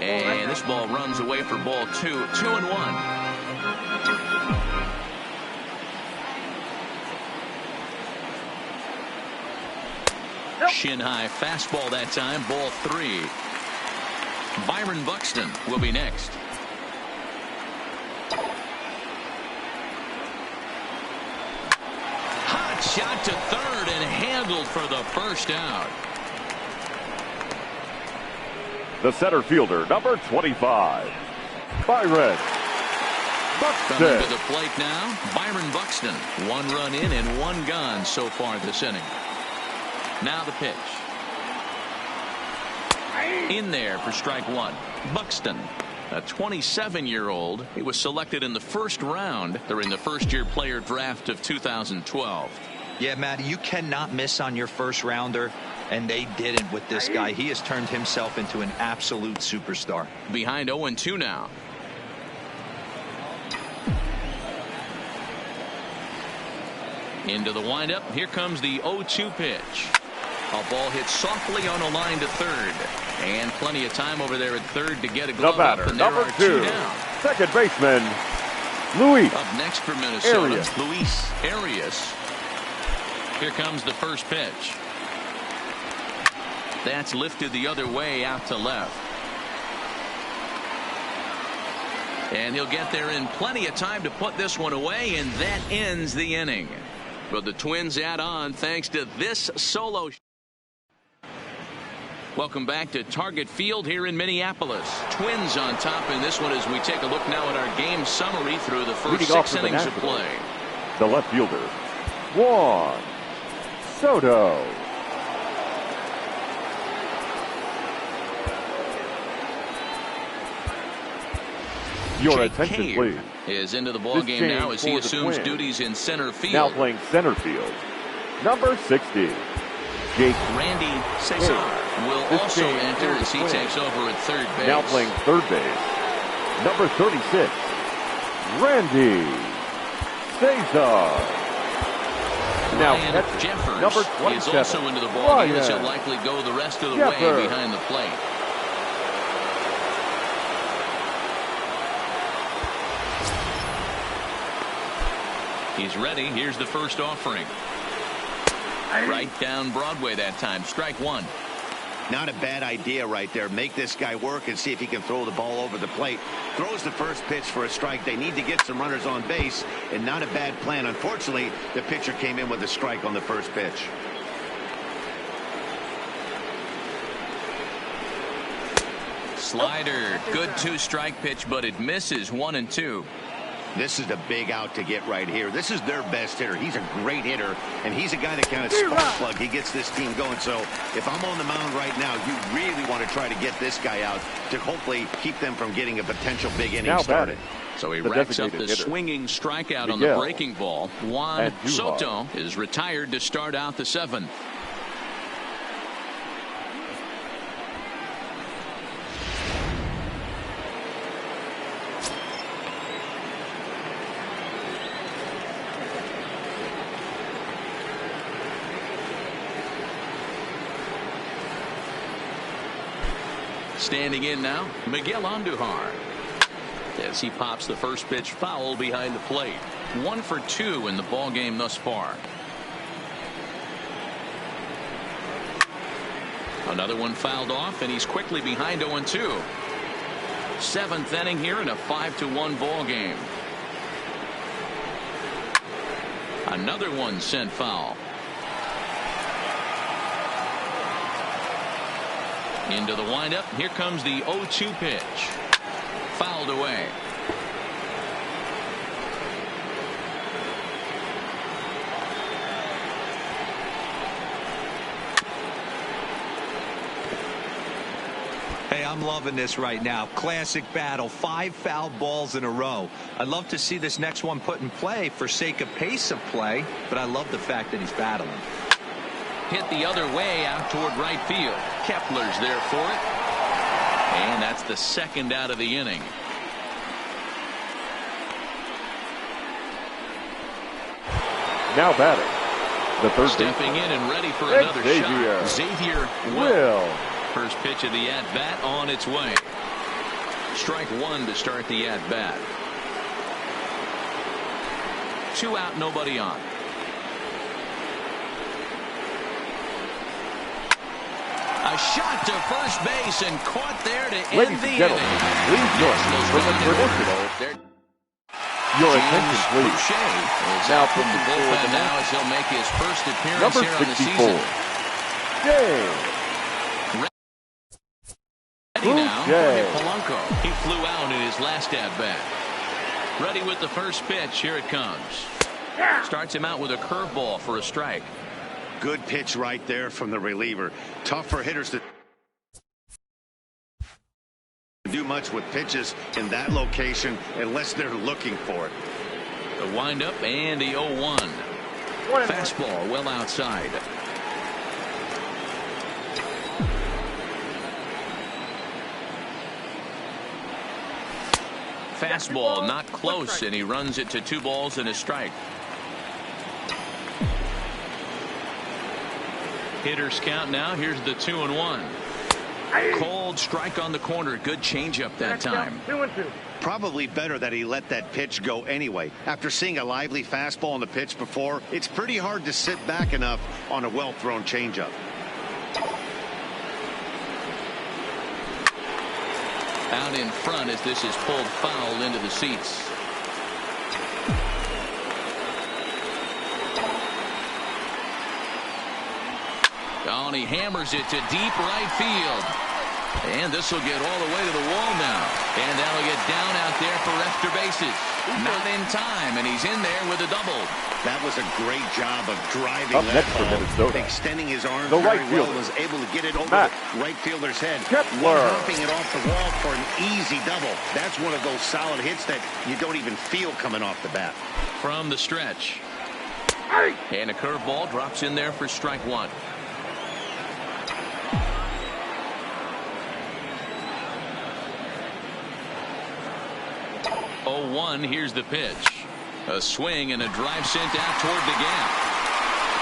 And this ball runs away for ball 2. 2-1. Shin high fastball that time. Ball 3. Byron Buxton will be next. Hot shot to third and handled for the first out. The center fielder, number 25, Byron Buxton. Coming to the plate now, Byron Buxton. 1 run in and 1 gone so far this inning. Now the pitch. In there for strike 1. Buxton, a 27-year-old. He was selected in the first round during the first-year player draft of 2012. Yeah, Matty, you cannot miss on your first rounder, and they didn't with this guy. He has turned himself into an absolute superstar. Behind 0-2 now. Into the windup. Here comes the 0-2 pitch. A ball hit softly on a line to third. And plenty of time over there at third to get a glove the batter, up. And there number are 2, down. second baseman, Luis. Up next for Minnesota, Arias. Luis Arias. Here comes the first pitch. That's lifted the other way out to left. And he'll get there in plenty of time to put this one away, and that ends the inning. But the Twins add on thanks to this solo. Welcome back to Target Field here in Minneapolis. Twins on top in this one as we take a look now at our game summary through the first 6 innings of play. The left fielder, Juan Soto. Your Jake attention, Cave please. Is into the ball game now as he assumes duties in center field. Now playing center field, number 60, Jake Randy Cesar will also enter as he takes over at third base. Now playing third base, number 36, Randy Cesar. Now Ryan Jeffers number 27, is also into the ball game as he'll likely go the rest of the way behind the plate. He's ready. Here's the first offering. Right down Broadway that time. Strike 1. Not a bad idea right there. Make this guy work and see if he can throw the ball over the plate. Throws the first pitch for a strike. They need to get some runners on base, and not a bad plan. Unfortunately, the pitcher came in with a strike on the first pitch. Slider. Good 2-strike pitch, but it misses. 1-2. This is a big out to get right here. This is their best hitter. He's a great hitter, and he's a guy that kind of spark plug. He gets this team going. So if I'm on the mound right now, you really want to try to get this guy out to hopefully keep them from getting a potential big inning started. So he racks up the swinging strikeout on the breaking ball. Juan Soto is retired to start out the 7th. Standing in now, Miguel Andujar. As he pops the first pitch foul behind the plate. 1 for 2 in the ball game thus far. Another one fouled off, and he's quickly behind 0-2. 7th inning here in a 5-1 ball game. Another one sent foul. Into the windup. Here comes the 0-2 pitch. Fouled away. Hey, I'm loving this right now. Classic battle. 5 foul balls in a row. I'd love to see this next one put in play for sake of pace of play, but I love the fact that he's battling. Hit the other way out toward right field. Kepler's there for it. And that's the second out of the inning. Now batting. The third stepping in and ready for another shot. Xavier Will. First pitch of the at-bat on its way. Strike 1 to start the at-bat. 2 out, nobody on. A shot to first base and caught there to end the inning. Please join us for the traditional. Your attention, please. Is out from the bullpen now as he'll make his first appearance number here on the 64. season. Jay. Ready now for Polanco. He flew out in his last at-bat. Ready with the first pitch. Here it comes. Starts him out with a curveball for a strike. Good pitch right there from the reliever. Tough for hitters to do much with pitches in that location unless they're looking for it. The windup and the 0-1. Fastball well outside. Fastball not close, and he runs it to 2 balls and a strike. Hitters count now. Here's the 2-1. Cold strike on the corner. Good changeup that time. 2-2. Probably better that he let that pitch go anyway. After seeing a lively fastball on the pitch before, it's pretty hard to sit back enough on a well-thrown changeup. Out in front as this is pulled foul into the seats. Oh, and he hammers it to deep right field. And this will get all the way to the wall now. And that'll get down out there for extra bases. Not in time, and he's in there with a double. That was a great job of driving Up that next for Minnesota. Extending his arms The very right well, fielder. was able to get it over Matt. the right fielder's head. Kepler. Hopping it off the wall for an easy double. That's one of those solid hits that you don't even feel coming off the bat. From the stretch. And a curveball drops in there for strike 1. Here's the pitch. A swing and a drive sent out toward the gap.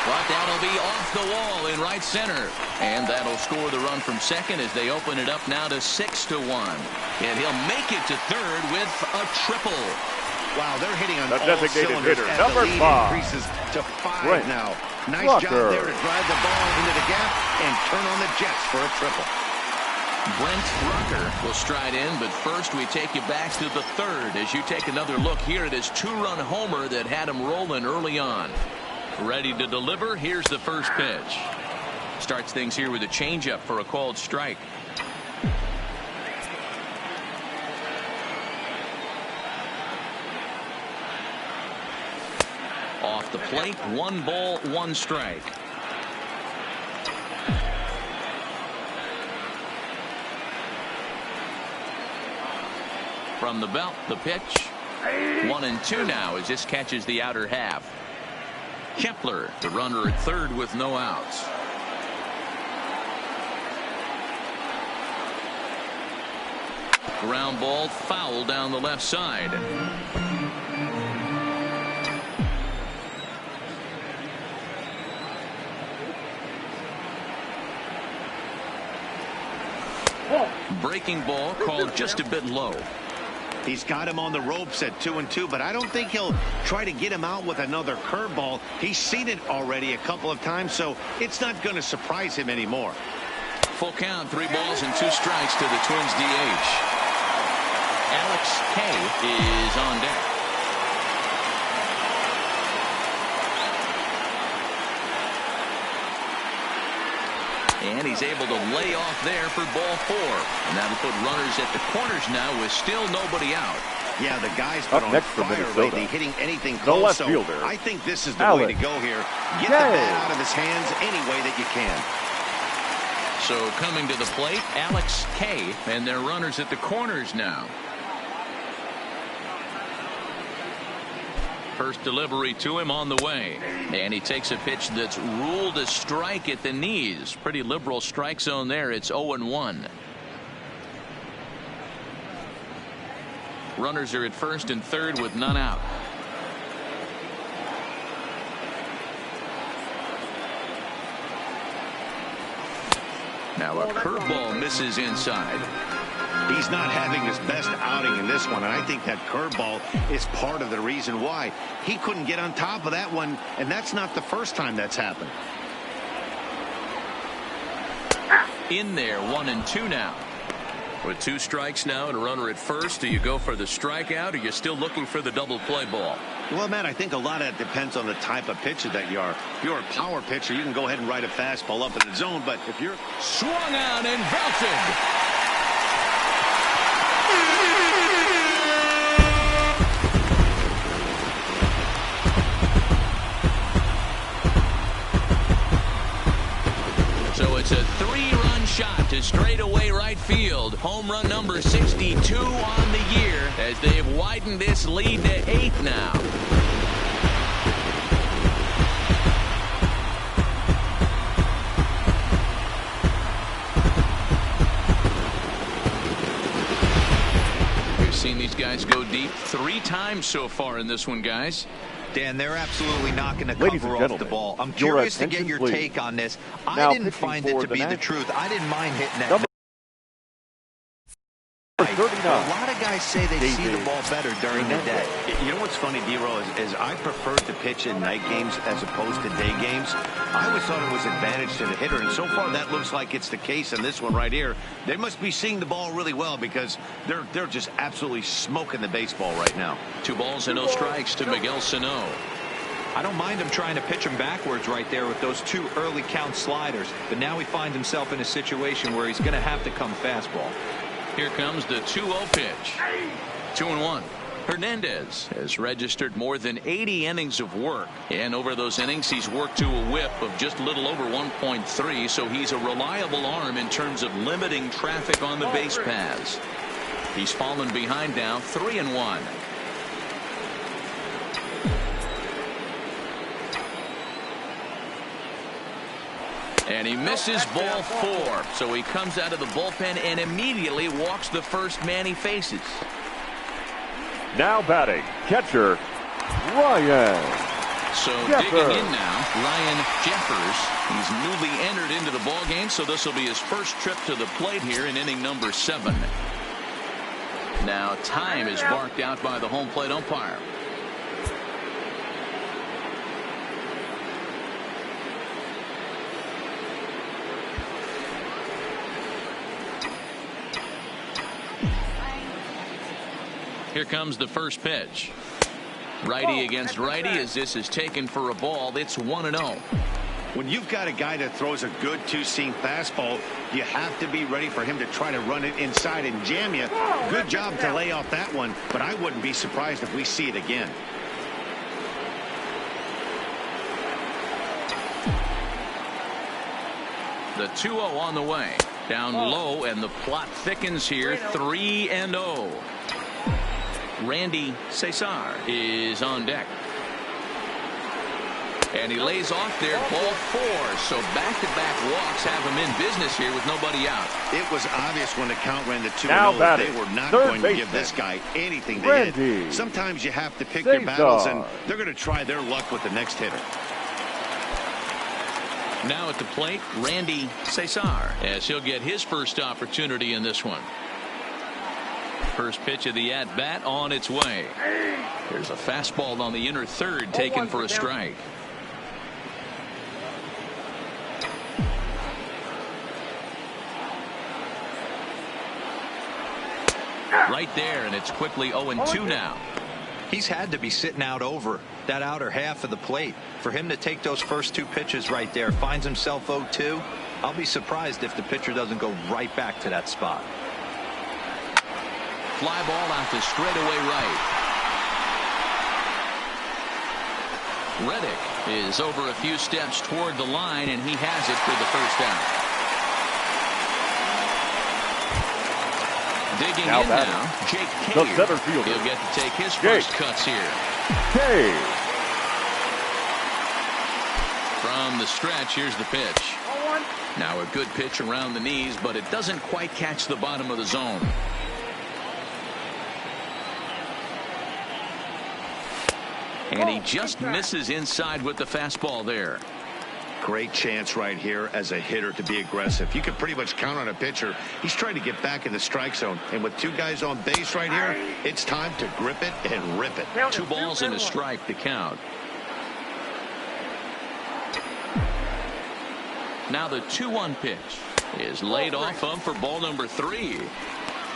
But that'll be off the wall in right center. And that'll score the run from second as they open it up now to 6-1. And he'll make it to third with a triple. Wow, they're hitting on The all designated cylinders hitter, as number the lead 5. increases to 5 Brent now. Nice Rucker. job there to drive the ball into the gap and turn on the Jets for a triple. Brent Rucker will stride in, but first we take you back to the third as you take another look here at his 2-run homer that had him rolling early on. Ready to deliver. Here's the first pitch. Starts things here with a changeup for a called strike. Off the plate, 1 ball, 1 strike. From the belt, the pitch. 1-2 now as this catches the outer half. Kepler, the runner at third with no outs. Ground ball foul down the left side. Breaking ball called just a bit low. He's got him on the ropes at 2-2, but I don't think he'll try to get him out with another curveball. He's seen it already a couple of times, so it's not going to surprise him anymore. Full count, 3 balls and 2 strikes to the Twins DH. Alex K is on deck. And he's able to lay off there for ball 4. And that'll put runners at the corners now with still nobody out. Yeah, the guy's been on fire lately, hitting anything close. No left so fielder. I think this is the way to go here. Get the bat out of his hands any way that you can. So coming to the plate, Alex K. And their runners at the corners now. First delivery to him on the way. And he takes a pitch that's ruled a strike at the knees. Pretty liberal strike zone there. It's 0-1. Runners are at first and third with none out. Now a curveball misses inside. He's not having his best outing in this one, and I think that curveball is part of the reason why. He couldn't get on top of that one, and that's not the first time that's happened. In there, 1-2 now. With 2 strikes now and a runner at first, do you go for the strikeout, or you're still looking for the double play ball? Well, Matt, I think a lot of that depends on the type of pitcher that you are. If you're a power pitcher, you can go ahead and ride a fastball up in the zone, but if you're swung on and belted. So it's a 3-run shot to straightaway right field. Home run number 62 on the year as they've widened this lead to 8 now. We've seen these guys go deep 3 times so far in this one, guys. Dan, they're absolutely not going to cover off the ball. I'm curious to get your take on this. I didn't find it to be the truth. I didn't mind hitting that. A lot of guys say they see the ball better during the day. You know what's funny, D-Roll, is I preferred to pitch in night games as opposed to day games. I always thought it was advantage to the hitter, and so far that looks like it's the case in this one right here. They must be seeing the ball really well because they're just absolutely smoking the baseball right now. 2 balls and no strikes to Miguel Sano. I don't mind him trying to pitch him backwards right there with those 2 early count sliders, but now he finds himself in a situation where he's going to have to come fastball. Here comes the 2-0 pitch. 2-1. Hernandez has registered more than 80 innings of work, and over those innings he's worked to a whip of just a little over 1.3, so he's a reliable arm in terms of limiting traffic on the base paths. He's fallen behind now, 3-1. And he misses ball 4. So he comes out of the bullpen and immediately walks the first man he faces. Now batting, catcher, Ryan. So digging in now, Ryan Jeffers. He's newly entered into the ball game, so this will be his first trip to the plate here in inning number 7. Now time is marked out by the home plate umpire. Here comes the first pitch. Righty against righty as this is taken for a ball. It's 1-0. When you've got a guy that throws a good 2-seam fastball, you have to be ready for him to try to run it inside and jam you. Good job to lay off that one, but I wouldn't be surprised if we see it again. The 2-0 on the way. Down low, and the plot thickens here. 3-0. Randy Cesar is on deck. And he lays off there, ball 4. So back-to-back walks have him in business here with nobody out. It was obvious when the count ran to 2-0 they were not going to give this guy anything to hit. Sometimes you have to pick your battles, and they're going to try their luck with the next hitter. Now at the plate, Randy Cesar, as he'll get his first opportunity in this one. First pitch of the at-bat on its way. There's a fastball on the inner third taken for a strike. Right there, and it's quickly 0-2 now. He's had to be sitting out over that outer half of the plate. For him to take those first two pitches right there, finds himself 0-2. I'll be surprised if the pitcher doesn't go right back to that spot. Fly ball out to straightaway right. Reddick is over a few steps toward the line, and he has it for the first out. Digging in now, Jake Cave. The center fielder. He'll get to take his first cuts here. Cave. From the stretch, here's the pitch. Now a good pitch around the knees, but it doesn't quite catch the bottom of the zone. And he just misses inside with the fastball there. Great chance right here as a hitter to be aggressive. You can pretty much count on a pitcher. He's trying to get back in the strike zone. And with two guys on base right here, it's time to grip it and rip it. 2 balls and a strike to count. Now the 2-1 pitch is laid off of for ball number 3.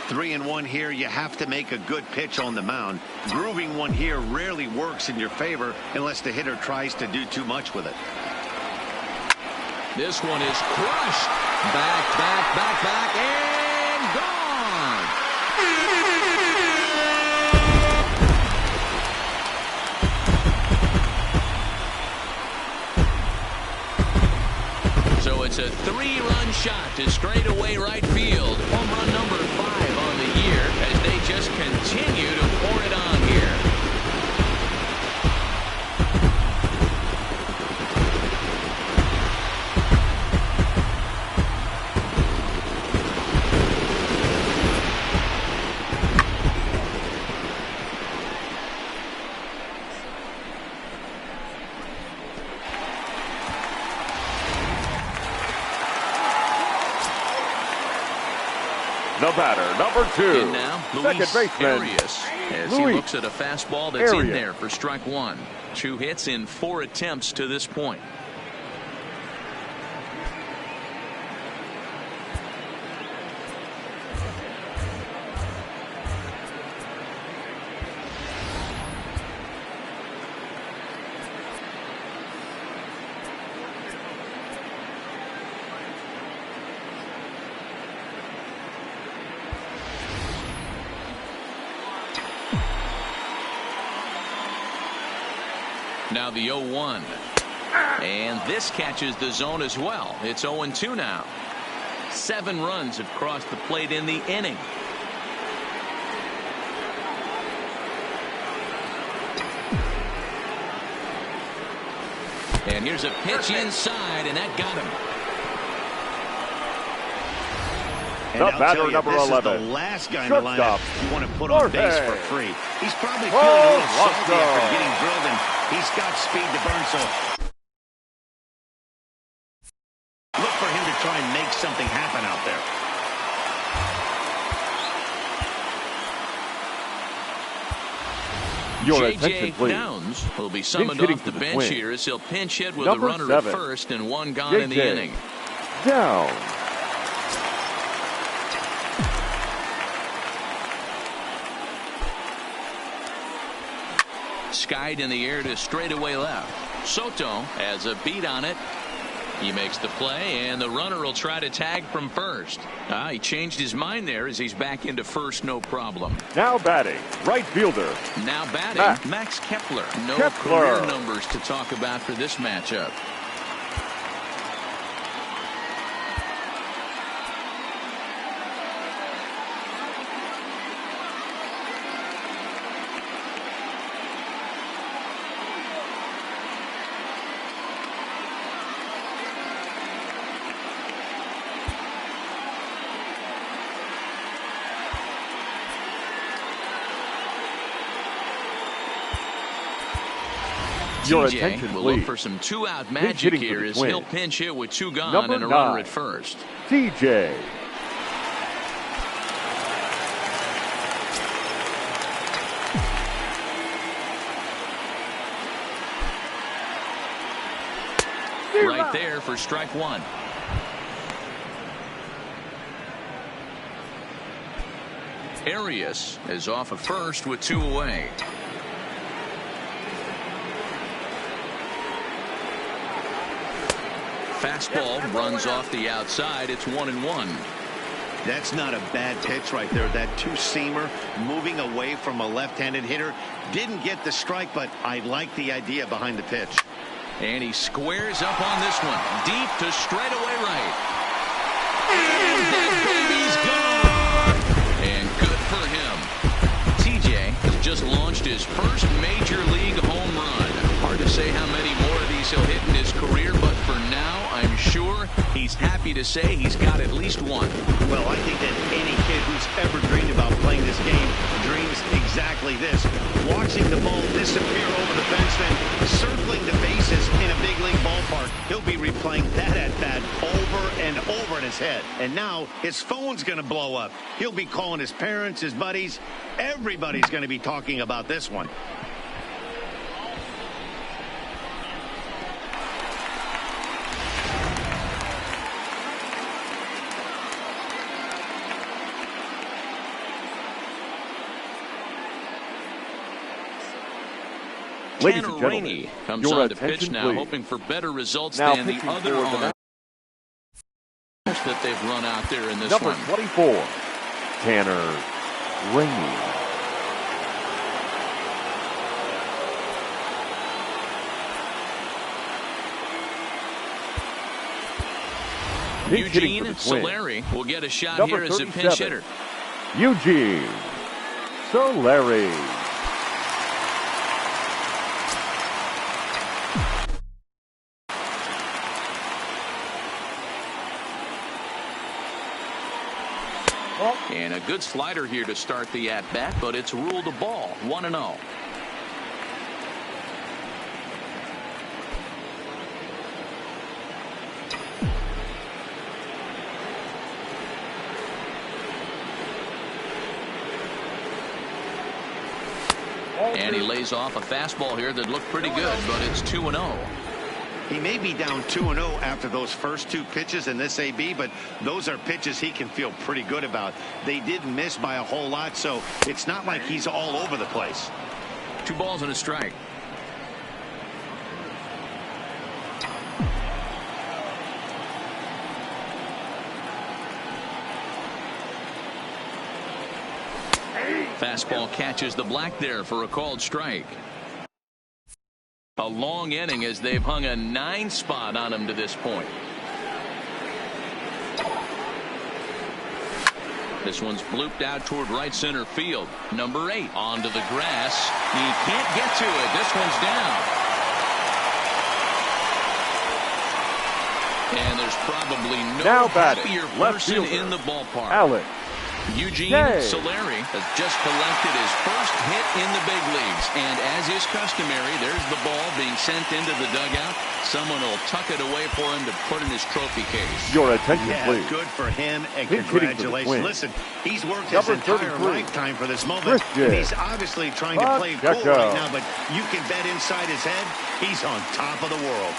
3-1 here. You have to make a good pitch on the mound. Grooving one here rarely works in your favor unless the hitter tries to do too much with it. This one is crushed. Back, and gone. So it's a 3-run shot to straightaway right field. Home run number 5 on the year as they just continue to pour it on here. The batter, number 2. And now, second baseman, Arias, as he looks at a fastball that's in there for strike 1. 2 hits in 4 attempts to this point. Now the 0-1. And this catches the zone as well. It's 0-2 now. 7 runs have crossed the plate in the inning. And here's a pitch inside, and that got him. And the batter, number 11. This is the last guy in the lineup you want to put on base for free. He's probably feeling a little salty after getting drilled, and he's got speed to burn, so look for him to try and make something happen out there. Your J.J. Downs will be summoned off the bench here as he'll pinch hit with a runner at first and 1 gone in the inning. Downs. Skied in the air to straightaway left. Soto has a beat on it. He makes the play, and the runner will try to tag from first. He changed his mind there as he's back into first, no problem. Now batting, right fielder. Now batting, Max Kepler. No career numbers to talk about for this matchup. TJ will look for some two-out magic here as he'll pinch hit with two gone and a runner at first. TJ. Right there for strike one. Arias is off at first with two away. Fastball runs off the outside. It's 1-1. That's not a bad pitch right there. That two-seamer moving away from a left-handed hitter. Didn't get the strike, but I like the idea behind the pitch. And he squares up on this one. Deep to straightaway right. And that baby's gone. And good for him. TJ has just launched his first major league home run. Hard to say how many more of these he'll hit in his career, but for now, I'm sure he's happy to say he's got at least one. Well, I think that any kid who's ever dreamed about playing this game dreams exactly this. Watching the ball disappear over the fence, then circling the bases in a big league ballpark. He'll be replaying that at-bat over and over in his head. And now his phone's going to blow up. He'll be calling his parents, his buddies. Everybody's going to be talking about this one. Ladies and gentlemen, comes on to pitch now, please. hoping for better results than the other arms that they've run out there in this number one. 24, Tanner Rainey. Eugene Solari will get a shot number here as a pinch hitter. Eugene Solari. And a good slider here to start the at-bat, but it's ruled a ball, 1-0. And he lays off a fastball here that looked pretty good, but it's 2-0. He may be down 2-0 after those first two pitches in this AB, but those are pitches he can feel pretty good about. They did miss by a whole lot, so it's not like he's all over the place. 2 balls and a strike. Fastball catches the black there for a called strike. A long inning as they've hung a 9 spot on him to this point. This one's blooped out toward right center field. Number 8 onto the grass. He can't get to it. This one's down. And there's probably no happier person in the ballpark. Alex Eugene Solari has just collected his first hit in the big leagues. And as is customary, there's the ball being sent into the dugout. Someone will tuck it away for him to put in his trophy case. Your attention, please. Good for him, and congratulations. Listen, he's worked his entire lifetime for this moment. And he's obviously trying to play cool right now, but you can bet inside his head, he's on top of the world.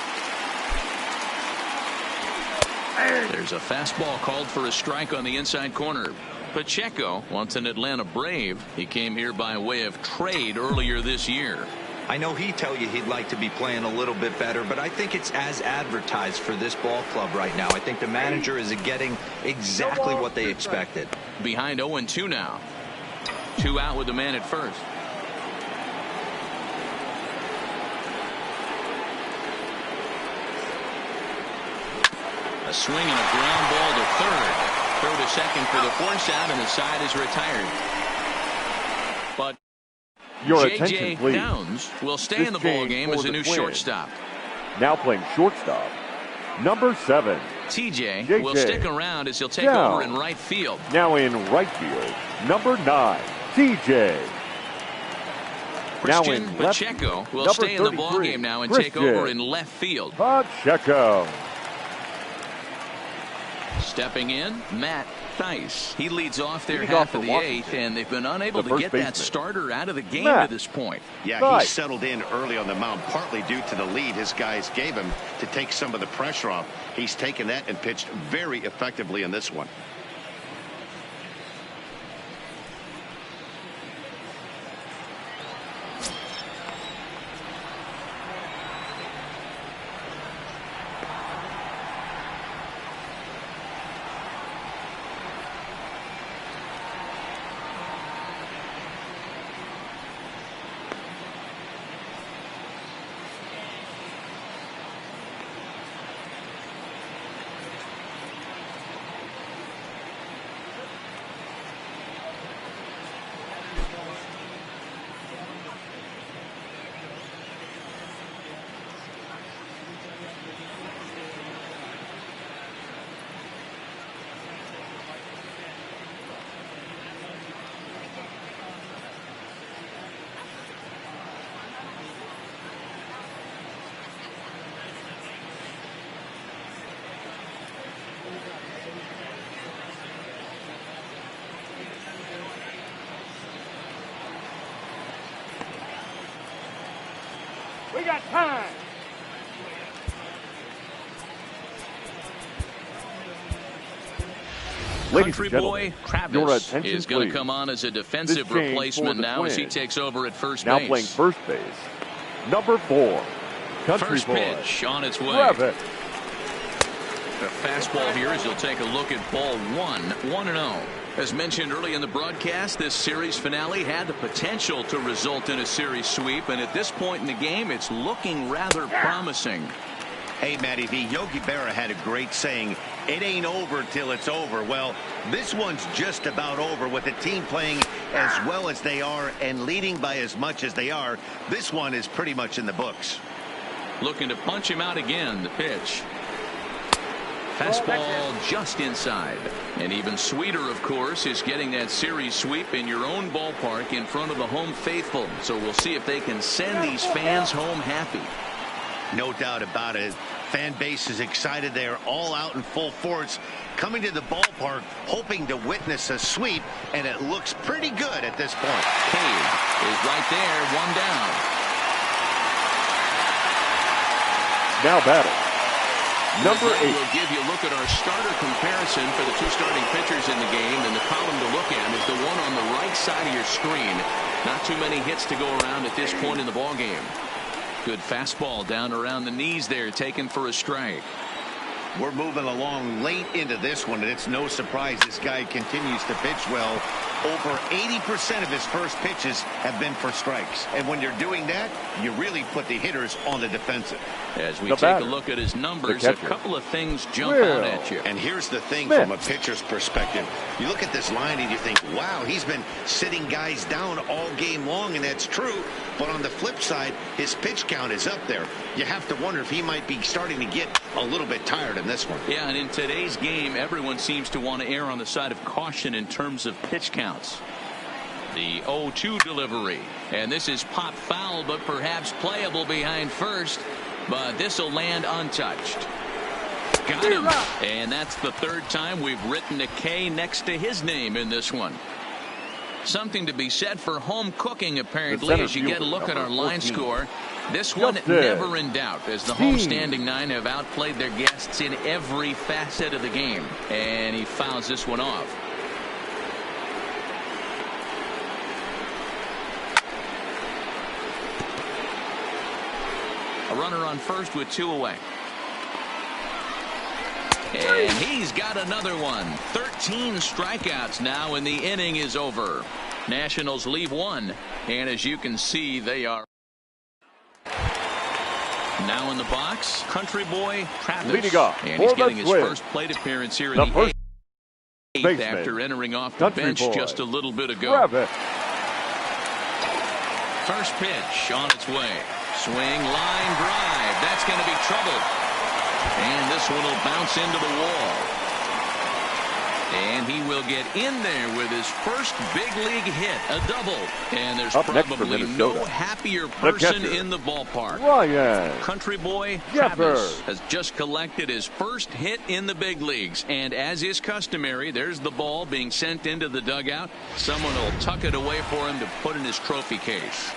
There's a fastball called for a strike on the inside corner. Pacheco wants an Atlanta Brave. He came here by way of trade earlier this year. I know he'd tell you he'd like to be playing a little bit better, but I think it's as advertised for this ball club right now. I think the manager is getting exactly what they expected. Behind 0-2 now. 2 out with the man at first. A swing and a ground ball to third. Throw to second for the force out, and the side is retired. But J.J. Downs will stay in the ball game as a new shortstop. Now playing shortstop, number 7. TJ will stick around as he'll take over in right field. Now in right field, number 9, TJ. Christian Pacheco will stay in the ballgame now and take over in left field. Pacheco. Stepping in, Matt Thaiss. He leads off their half of the eighth, and they've been unable to get that starter out of the game to this point. Yeah, he settled in early on the mound, partly due to the lead his guys gave him to take some of the pressure off. He's taken that and pitched very effectively in this one. We got time. Country boy Travis is going to come on as a defensive replacement now as he takes over at first base. Now playing first base, number 4. Country first boy. Pitch on its way. Travis. The fastball here as he'll take a look at ball 1-0. As mentioned early in the broadcast, this series finale had the potential to result in a series sweep, and at this point in the game, it's looking rather promising. Hey, Matty V, Yogi Berra had a great saying, it ain't over till it's over. Well, this one's just about over with the team playing as well as they are and leading by as much as they are. This one is pretty much in the books. Looking to punch him out again, the pitch. Fastball just inside. And even sweeter, of course, is getting that series sweep in your own ballpark in front of the home faithful. So we'll see if they can send these fans home happy. No doubt about it. Fan base is excited. They are all out in full force, coming to the ballpark, hoping to witness a sweep, and it looks pretty good at this point. Cade is right there, one down. Now batting, number 8. We'll give you a look at our starter comparison for the two starting pitchers in the game, and the column to look at is the one on the right side of your screen. Not too many hits to go around at this point in the ball game. Good fastball down around the knees there, taken for a strike. We're moving along late into this one, and it's no surprise this guy continues to pitch well. Over 80% of his first pitches have been for strikes. And when you're doing that, you really put the hitters on the defensive. As we take a look at his numbers, a couple of things jump out at you. And here's the thing from a pitcher's perspective. You look at this line and you think, wow, he's been sitting guys down all game long, and that's true. But on the flip side, his pitch count is up there. You have to wonder if he might be starting to get a little bit tired in this one. Yeah, and in today's game, everyone seems to want to err on the side of caution in terms of pitch counts. The 0-2 delivery, and this is pop foul, but perhaps playable behind first, but this will land untouched. Got him, and that's the third time we've written a K next to his name in this one. Something to be said for home cooking, apparently, as you get a look at our line score. This one never in doubt, as the home standing 9 have outplayed their guests in every facet of the game, and he fouls this one off. A runner on first with 2 away. And he's got another one. 13 strikeouts now, and the inning is over. Nationals leave 1, and as you can see, they are now in the box. Country boy Travis, leading off, and he's getting his first plate appearance here in the 8th after entering off the bench just a little bit ago. Travis. First pitch on its way. Swing, line drive. That's going to be trouble. And this one will bounce into the wall. And he will get in there with his first big league hit, a double. And there's Up probably no happier person in the ballpark. Ryan. Country boy Jeffers Travis has just collected his first hit in the big leagues. And as is customary, there's the ball being sent into the dugout. Someone will tuck it away for him to put in his trophy case.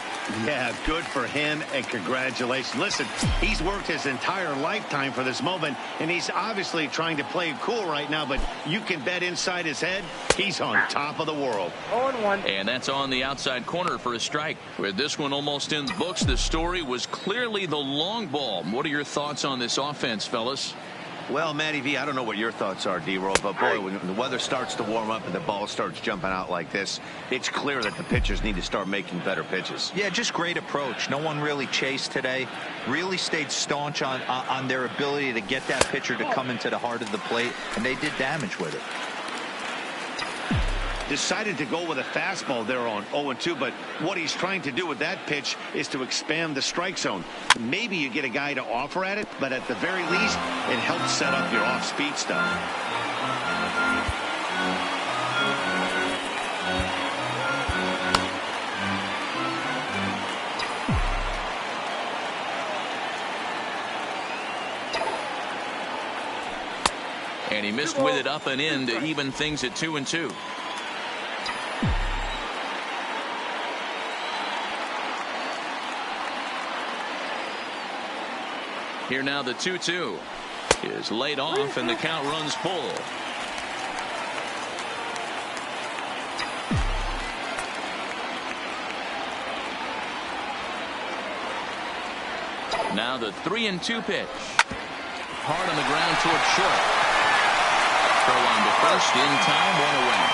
Yeah, good for him, and congratulations. Listen, he's worked his entire lifetime for this moment, and he's obviously trying to play it cool right now, but you can bet inside his head, he's on top of the world. 0-1. And that's on the outside corner for a strike. With this one almost in the books, the story was clearly the long ball. What are your thoughts on this offense, fellas? Well, Matty V, I don't know what your thoughts are, D-Roll, but boy, when the weather starts to warm up and the ball starts jumping out like this, it's clear that the pitchers need to start making better pitches. Yeah, just great approach. No one really chased today. Really stayed staunch on their ability to get that pitcher to come into the heart of the plate, and they did damage with it. Decided to go with a fastball there on 0-2, but what he's trying to do with that pitch is to expand the strike zone. Maybe you get a guy to offer at it, but at the very least, it helps set up your off-speed stuff. And he missed with it up and in to even things at 2-2. Here now the 2-2 is laid off and the count runs full. Now the 3-2 pitch. Hard on the ground toward short. Throw on to first in time, one away.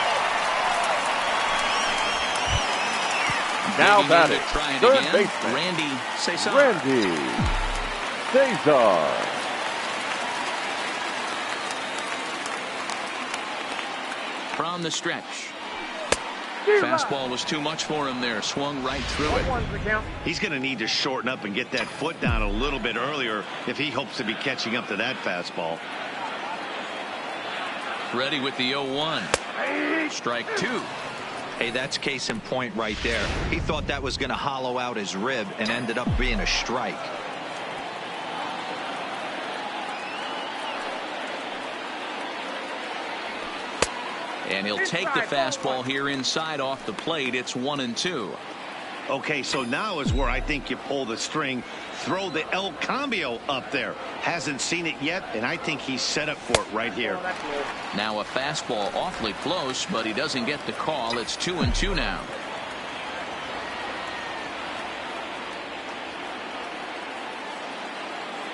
Now batting, third baseman, Randy Cesar. Randy Cesar. From the stretch. Fastball was too much for him there. Swung right through it. He's going to need to shorten up and get that foot down a little bit earlier if he hopes to be catching up to that fastball. Ready with the 0-1. Strike two. Hey, that's case in point right there. He thought that was going to hollow out his rib and ended up being a strike. And he'll take the fastball here inside off the plate. It's 1-2. Okay, so now is where I think you pull the string. Throw the El Cambio up there. Hasn't seen it yet, and I think he's set up for it right here. Now a fastball awfully close, but he doesn't get the call. It's 2-2 now.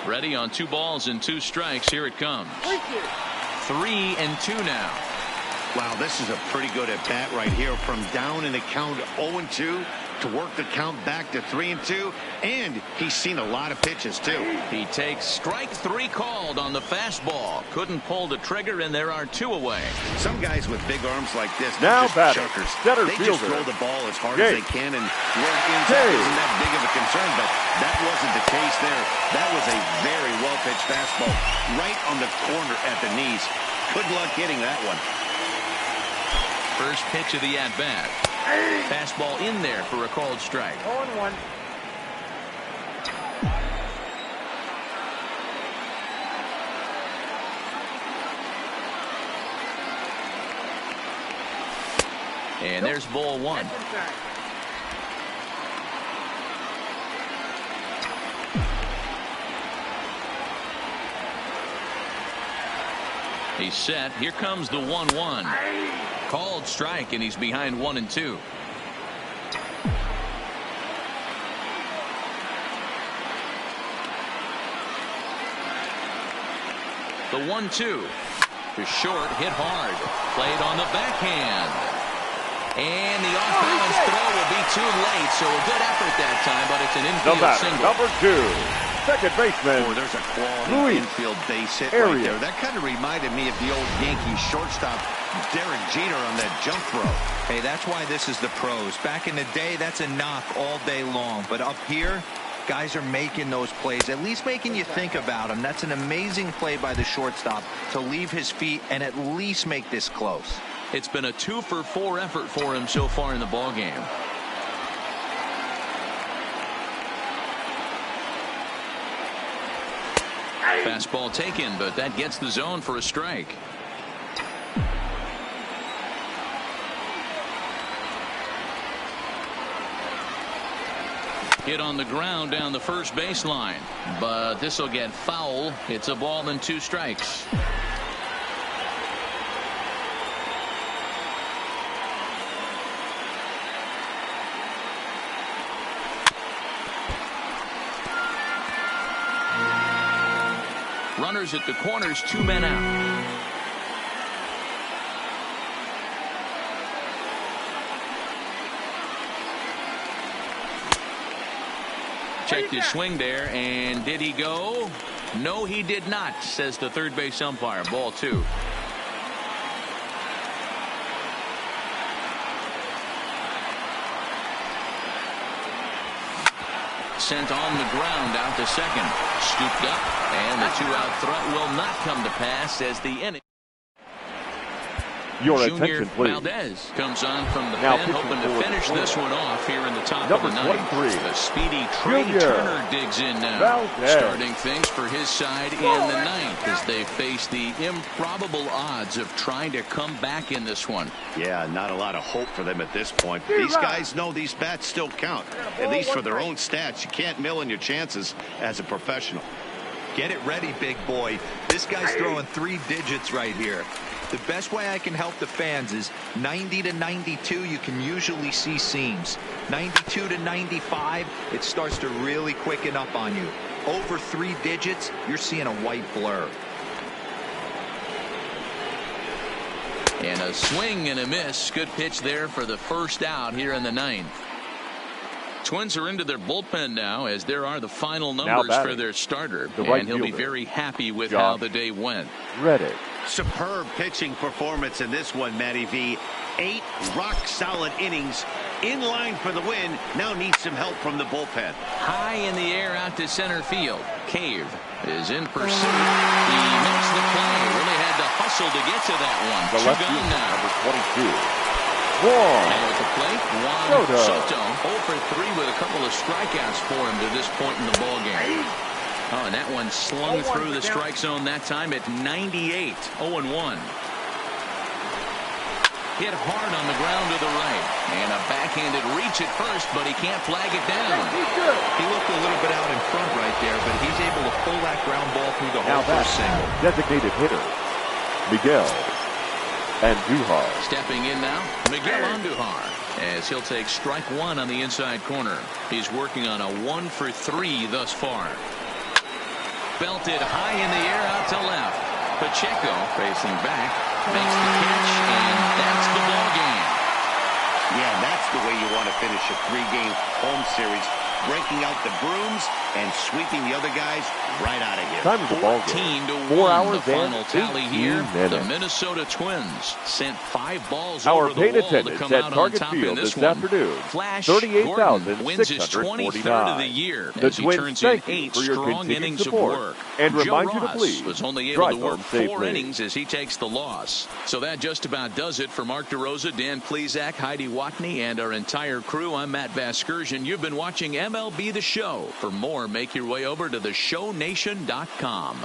Ready on 2 balls and 2 strikes. Here it comes. 3-2 now. Wow, this is a pretty good at bat right here, from down in the count 0-2 to work the count back to 3-2, and he's seen a lot of pitches too. He takes strike 3 called on the fastball. Couldn't pull the trigger, and there are 2 away. Some guys with big arms like this, now batting, center they just throw the ball as hard as they can, and where inside isn't that big of a concern, but that wasn't the case there. That was a very well-pitched fastball right on the corner at the knees. Good luck hitting that one. First pitch of the at-bat. Fastball in there for a called strike. 0-1. And there's ball 1. He's set. Here comes the 1-1. Called strike, and he's behind 1-2. The 1-2 to short, hit hard, played on the backhand, and the off-balance throw will be too late. So a good effort that time, but it's an infield single. Number 2. Second baseman. Oh, there's a quality infield base hit right there. That kind of reminded me of the old Yankees shortstop Derek Jeter on that jump throw. Hey, that's why this is the pros. Back in the day, that's a knock all day long. But up here, Guys are making those plays, at least making you think about them. That's an amazing play by the shortstop to leave his feet and at least make this close. It's been a 2-for-4 effort for him so far in the ballgame. Fastball taken, but that gets the zone for a strike. Hit on the ground down the first baseline, but this will get foul. It's a ball and 2 strikes. Runners at the corners, 2 men out. Checked his swing there, and did he go? No, he did not, says the third base umpire. Ball 2. Sent on the ground out to second. Scooped up, and the 2-out threat will not come to pass as the inning. Your Junior attention, please. Valdez comes on from the Now pen, hoping to finish this one off here in the top Number of the ninth. 23. The speedy Trey Junior Turner digs in now, Valdez. starting things for his side in the ninth as they face the improbable odds of trying to come back in this one. Yeah, not a lot of hope for them at this point. These guys know these bats still count, at least for their own stats. You can't mill in your chances as a professional. Get it ready, big boy. This guy's throwing 3 digits right here. The best way I can help the fans is 90 to 92, you can usually see seams. 92 to 95, it starts to really quicken up on you. Over 3 digits, you're seeing a white blur. And a swing and a miss. Good pitch there for the first out here in the ninth. Twins are into their bullpen now as there are the final numbers for their starter. And he'll be very happy with how the day went. Reddick. Superb pitching performance in this one, Matty V. 8 rock-solid innings in line for the win. Now needs some help from the bullpen. High in the air out to center field. Cave is in pursuit. He makes the play. Really had to hustle to get to that one. The left field, number 22. And at the plate, Juan Soto 0 for 3 with a couple of strikeouts for him to this point in the ballgame. Oh, and that one slung through the strike zone that time at 98. 0-1. Hit hard on the ground to the right. And a backhanded reach at first, but he can't flag it down. He looked a little bit out in front right there, but he's able to pull that ground ball through the hole for a single. Designated hitter, Miguel Andujar. Stepping in now, Miguel Andujar, as he'll take strike 1 on the inside corner. He's working on a 1 for 3 thus far. Belted high in the air out to left. Pacheco facing back, makes the catch, and that's the ball game. Yeah, that's the way you want to finish a 3-game home series. Breaking out the brooms and sweeping the other guys right out of here. Time of the ball game. 14-1 the final tally here. The Minnesota Twins sent 5 balls over the wall to come out on top in this one. Afternoon. Flash Gordon wins his 23rd of the year as he turns in 8 strong innings of work. And Joe remind you to Ross please was only able to work 4 innings as he takes the loss. So that just about does it for Mark DeRosa, Dan Plesac, Heidi Watney, and our entire crew. I'm Matt Vasgersian. You've been watching MLB The Show. For more, make your way over to theshownation.com.